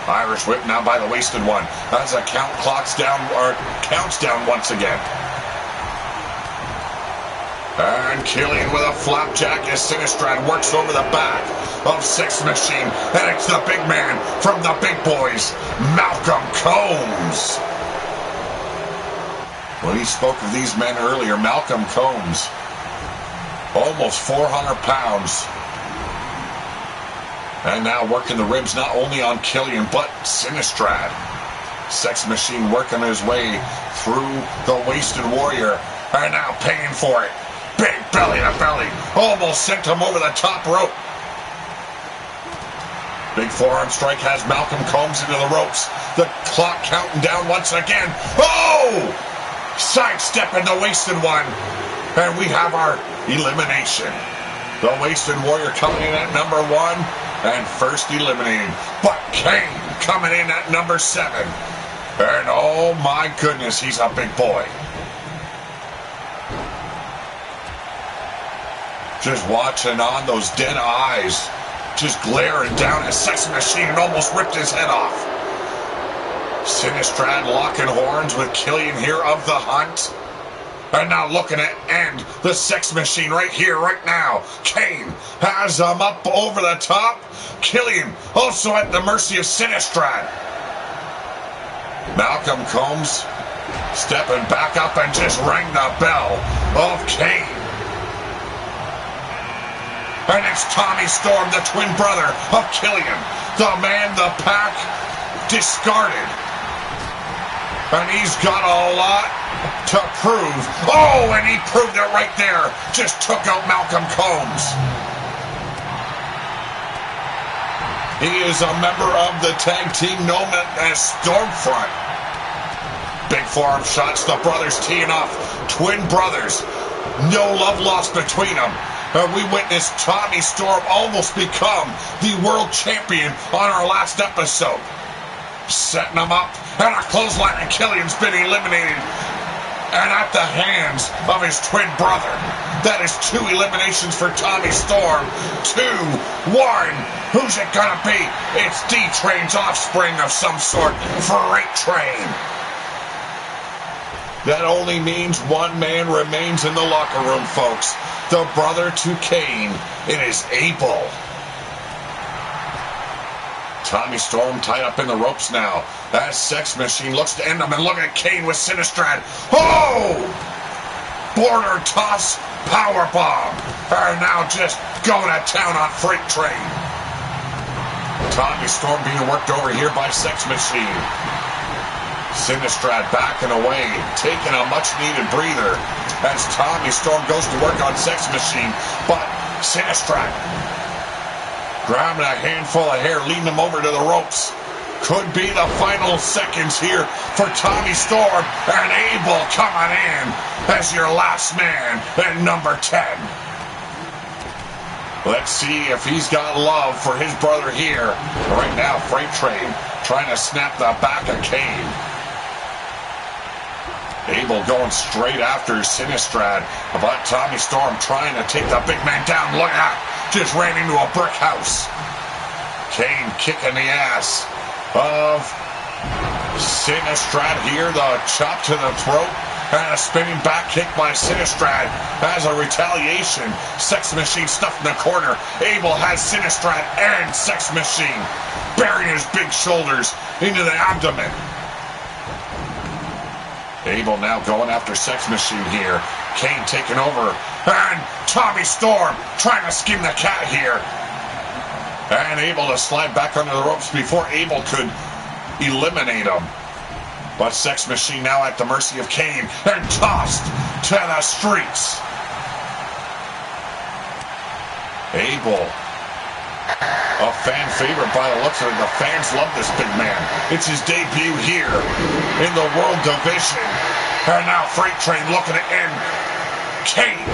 Irish whip now by the Wasted One as the count counts down once again. And Killian with a flapjack as Sinistrad works over the back of Sex Machine. And it's the big man from the big boys, Malcolm Combs. When he spoke of these men earlier, Malcolm Combs, almost 400 pounds. And now working the ribs not only on Killian, but Sinistrad. Sex Machine working his way through the Wasted Warrior. And now paying for it. Big belly to belly. Almost sent him over the top rope. Big forearm strike has Malcolm Combs into the ropes. The clock counting down once again. Oh! Sidestepping the Wasted One. And we have our elimination. The Wasted Warrior coming in at number 1 and first eliminated. But Kane coming in at number 7. And oh my goodness, he's a big boy. Just watching on those dead eyes. Just glaring down at Sex Machine and almost ripped his head off. Sinistrad locking horns with Killian here of the Hunt. And now looking at end the Sex Machine right here, right now. Kane has him up over the top. Killian also at the mercy of Sinistrad. Malcolm Combs stepping back up and just rang the bell of Kane. And it's Tommy Storm, the twin brother of Killian. The man the Pack discarded. And he's got a lot to prove. Oh, and he proved it right there. Just took out Malcolm Combs. He is a member of the tag team known as Stormfront. Big forearm shots, the brothers teeing off. Twin brothers. No love lost between them. We witnessed Tommy Storm almost become the world champion on our last episode. Setting him up, and a clothesline, and Killian's been eliminated. And at the hands of his twin brother. That is 2 eliminations for Tommy Storm. 2, 1. Who's it gonna be? It's D-Train's offspring of some sort. Freight Train. That only means one man remains in the locker room, folks. The brother to Kane. It is Abel. Tommy Storm tied up in the ropes now. That Sex Machine looks to end him, and look at Kane with Sinistrad. Oh! Border toss powerbomb. And now just going to town on Freight Train. Tommy Storm being worked over here by Sex Machine. Sinistrad backing away, taking a much-needed breather as Tommy Storm goes to work on Sex Machine. But Sinistrad grabbing a handful of hair, leading him over to the ropes. Could be the final seconds here for Tommy Storm. And Abel coming in as your last man at number 10. Let's see if he's got love for his brother here. Right now, Freight Train trying to snap the back of Kane. Abel going straight after Sinistrad, but Tommy Storm trying to take the big man down. Look at that. Just ran into a brick house. Kane kicking the ass of Sinistrad here. The chop to the throat and a spinning back kick by Sinistrad as a retaliation. Sex Machine stuffed in the corner. Abel has Sinistrad and Sex Machine burying his big shoulders into the abdomen. Abel now going after Sex Machine here. Kane taking over. And Tommy Storm trying to skin the cat here. And able to slide back under the ropes before Abel could eliminate him. But Sex Machine now at the mercy of Kane and tossed to the streets. Abel, a fan favorite by the looks of it. The fans love this big man. It's his debut here in the World Division. And now Freight Train looking to end Kane.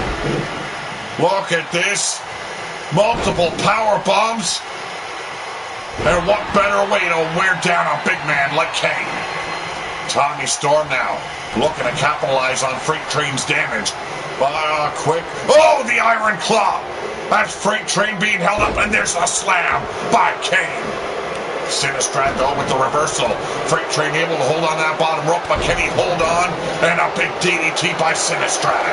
Look at this. Multiple power bombs. And what better way to wear down a big man like Kane? Tommy Storm now looking to capitalize on Freight Train's damage. But quick. Oh, the Iron Claw. That's Freight Train being held up, and there's a slam by Kane. Sinistrad, though, with the reversal. Freight Train able to hold on that bottom rope, but can he hold on? And a big DDT by Sinistrad.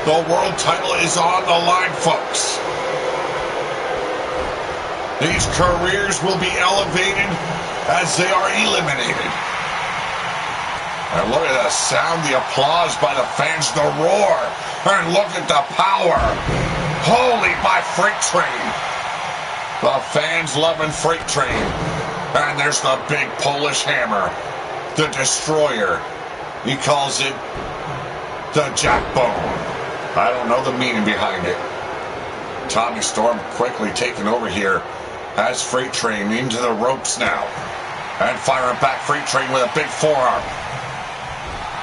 The world title is on the line, folks. These careers will be elevated as they are eliminated. And look at the sound, the applause by the fans, the roar. And look at the power. Holy by Freight Train. The fans loving Freight Train. And there's the big Polish hammer. The destroyer. He calls it the jackbone. I don't know the meaning behind it. Tommy Storm quickly taking over here. Has Freight Train into the ropes now. And firing back Freight Train with a big forearm.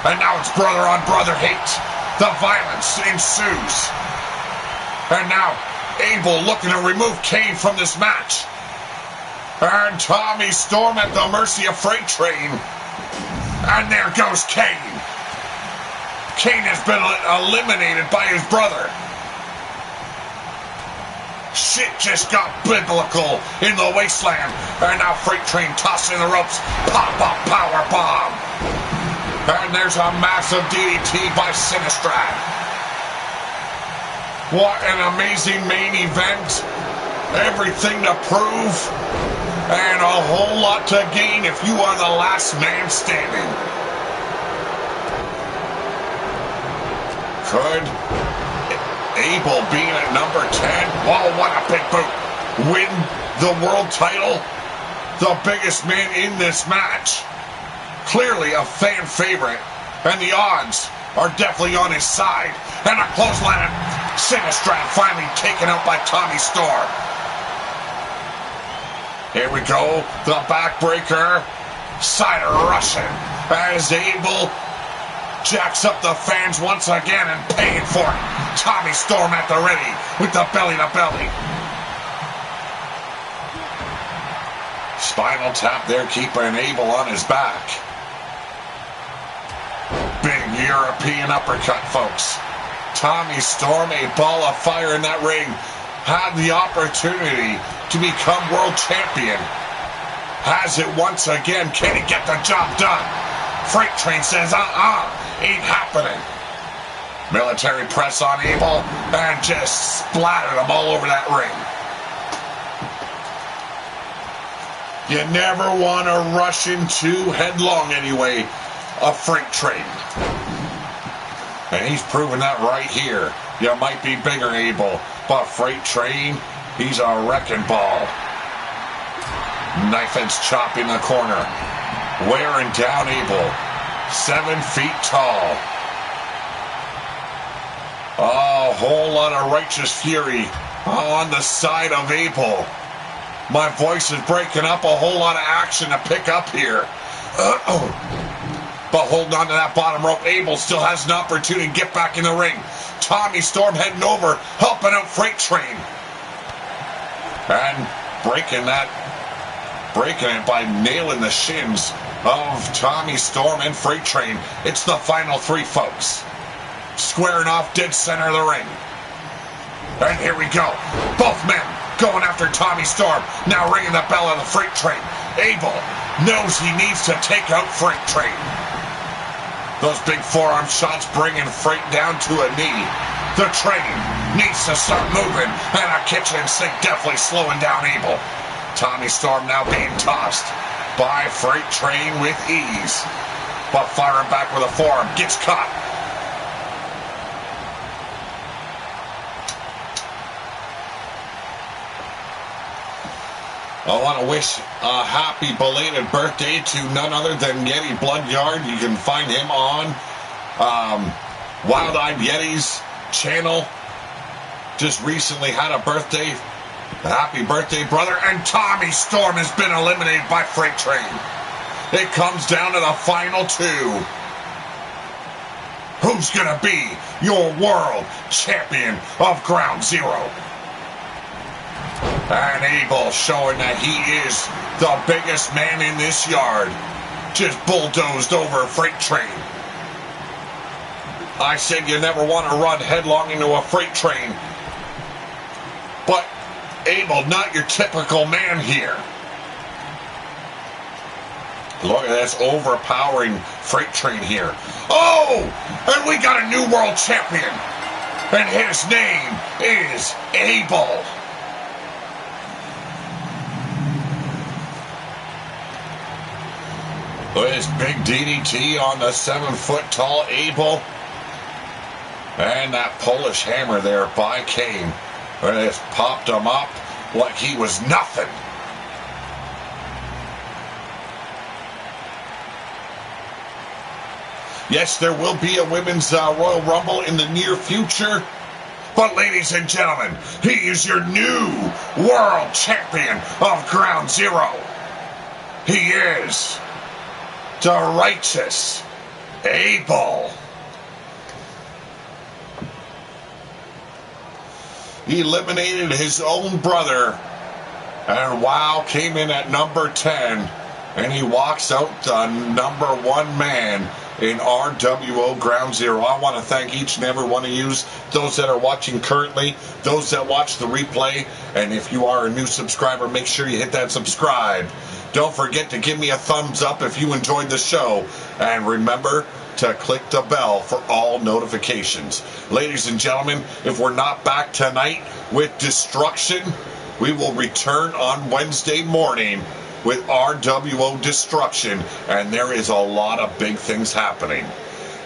And now it's brother on brother hate. The violence ensues. And now Abel looking to remove Kane from this match. And Tommy Storm at the mercy of Freight Train. And there goes Kane. Kane has been eliminated by his brother. Shit just got biblical in the wasteland. And now Freight Train tossing the ropes. Pop-up power bomb. And there's a massive DDT by Sinistrad. What an amazing main event. Everything to prove. And a whole lot to gain if you are the last man standing. Could Abel being at number 10, whoa, what a big boot, win the world title? The biggest man in this match. Clearly a fan favorite, and the odds are definitely on his side. And a clothesline, Sinistrad finally taken out by Tommy Storm. Here we go, the backbreaker, Cider Russian, as Abel jacks up the fans once again and paying for it. Tommy Storm at the ready with the belly-to-belly. Spinal tap there, keeping Abel on his back. Big European uppercut, folks. Tommy Storm, a ball of fire in that ring, had the opportunity to become world champion. Has it once again. Can he get the job done? Freight Train says, ain't happening. Military press on Abel and just splattered him all over that ring. You never want to rush into headlong anyway a Freight Train. And he's proven that right here. You might be bigger, Abel, but Freight Train, he's a wrecking ball. Knife edge chop in the corner. Wearing down Abel. 7 feet tall. A whole lot of righteous fury on the side of Abel. My voice is breaking up. A whole lot of action to pick up here. But holding on to that bottom rope, Abel still has an opportunity to get back in the ring. Tommy Storm heading over, helping out Freight Train. And breaking it by nailing the shins of Tommy Storm and Freight Train. It's the final 3, folks. Squaring off dead center of the ring. And here we go. Both men going after Tommy Storm. Now ringing the bell of the Freight Train. Abel knows he needs to take out Freight Train. Those big forearm shots bringing Freight down to a knee. The train needs to start moving. And a kitchen sink definitely slowing down Abel. Tommy Storm now being tossed by Freight Train with ease. But firing back with a forearm. Gets caught. I want to wish a happy belated birthday to none other than Yeti Bloodyard. You can find him on Wild Eyed Yeti's channel. Just recently had a birthday. Happy birthday, brother. And Tommy Storm has been eliminated by Freight Train. It comes down to the final 2. Who's going to be your world champion of Ground Zero? And Abel showing that he is the biggest man in this yard. Just bulldozed over Freight Train. I said you never want to run headlong into a Freight Train. But Abel, not your typical man here. Look at this overpowering Freight Train here. Oh! And we got a new world champion. And his name is Abel. Look at this big DDT on the 7-foot-tall Abel. And that Polish hammer there by Kane. And it's popped him up like he was nothing. Yes, there will be a Women's Royal Rumble in the near future. But ladies and gentlemen, he is your new World Champion of Ground Zero. He is the Righteous Abel. He eliminated his own brother, and wow, came in at number 10, and he walks out the number 1 man in RWO Ground Zero. I want to thank each and every one of you, those that are watching currently, those that watch the replay, and if you are a new subscriber, make sure you hit that subscribe. Don't forget to give me a thumbs up if you enjoyed the show, and remember to click the bell for all notifications. Ladies and gentlemen, if we're not back tonight with Destruction, we will return on Wednesday morning with RWO Destruction, and there is a lot of big things happening.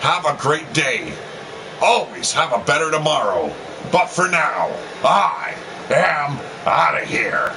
Have a great day. Always have a better tomorrow. But for now, I am out of here.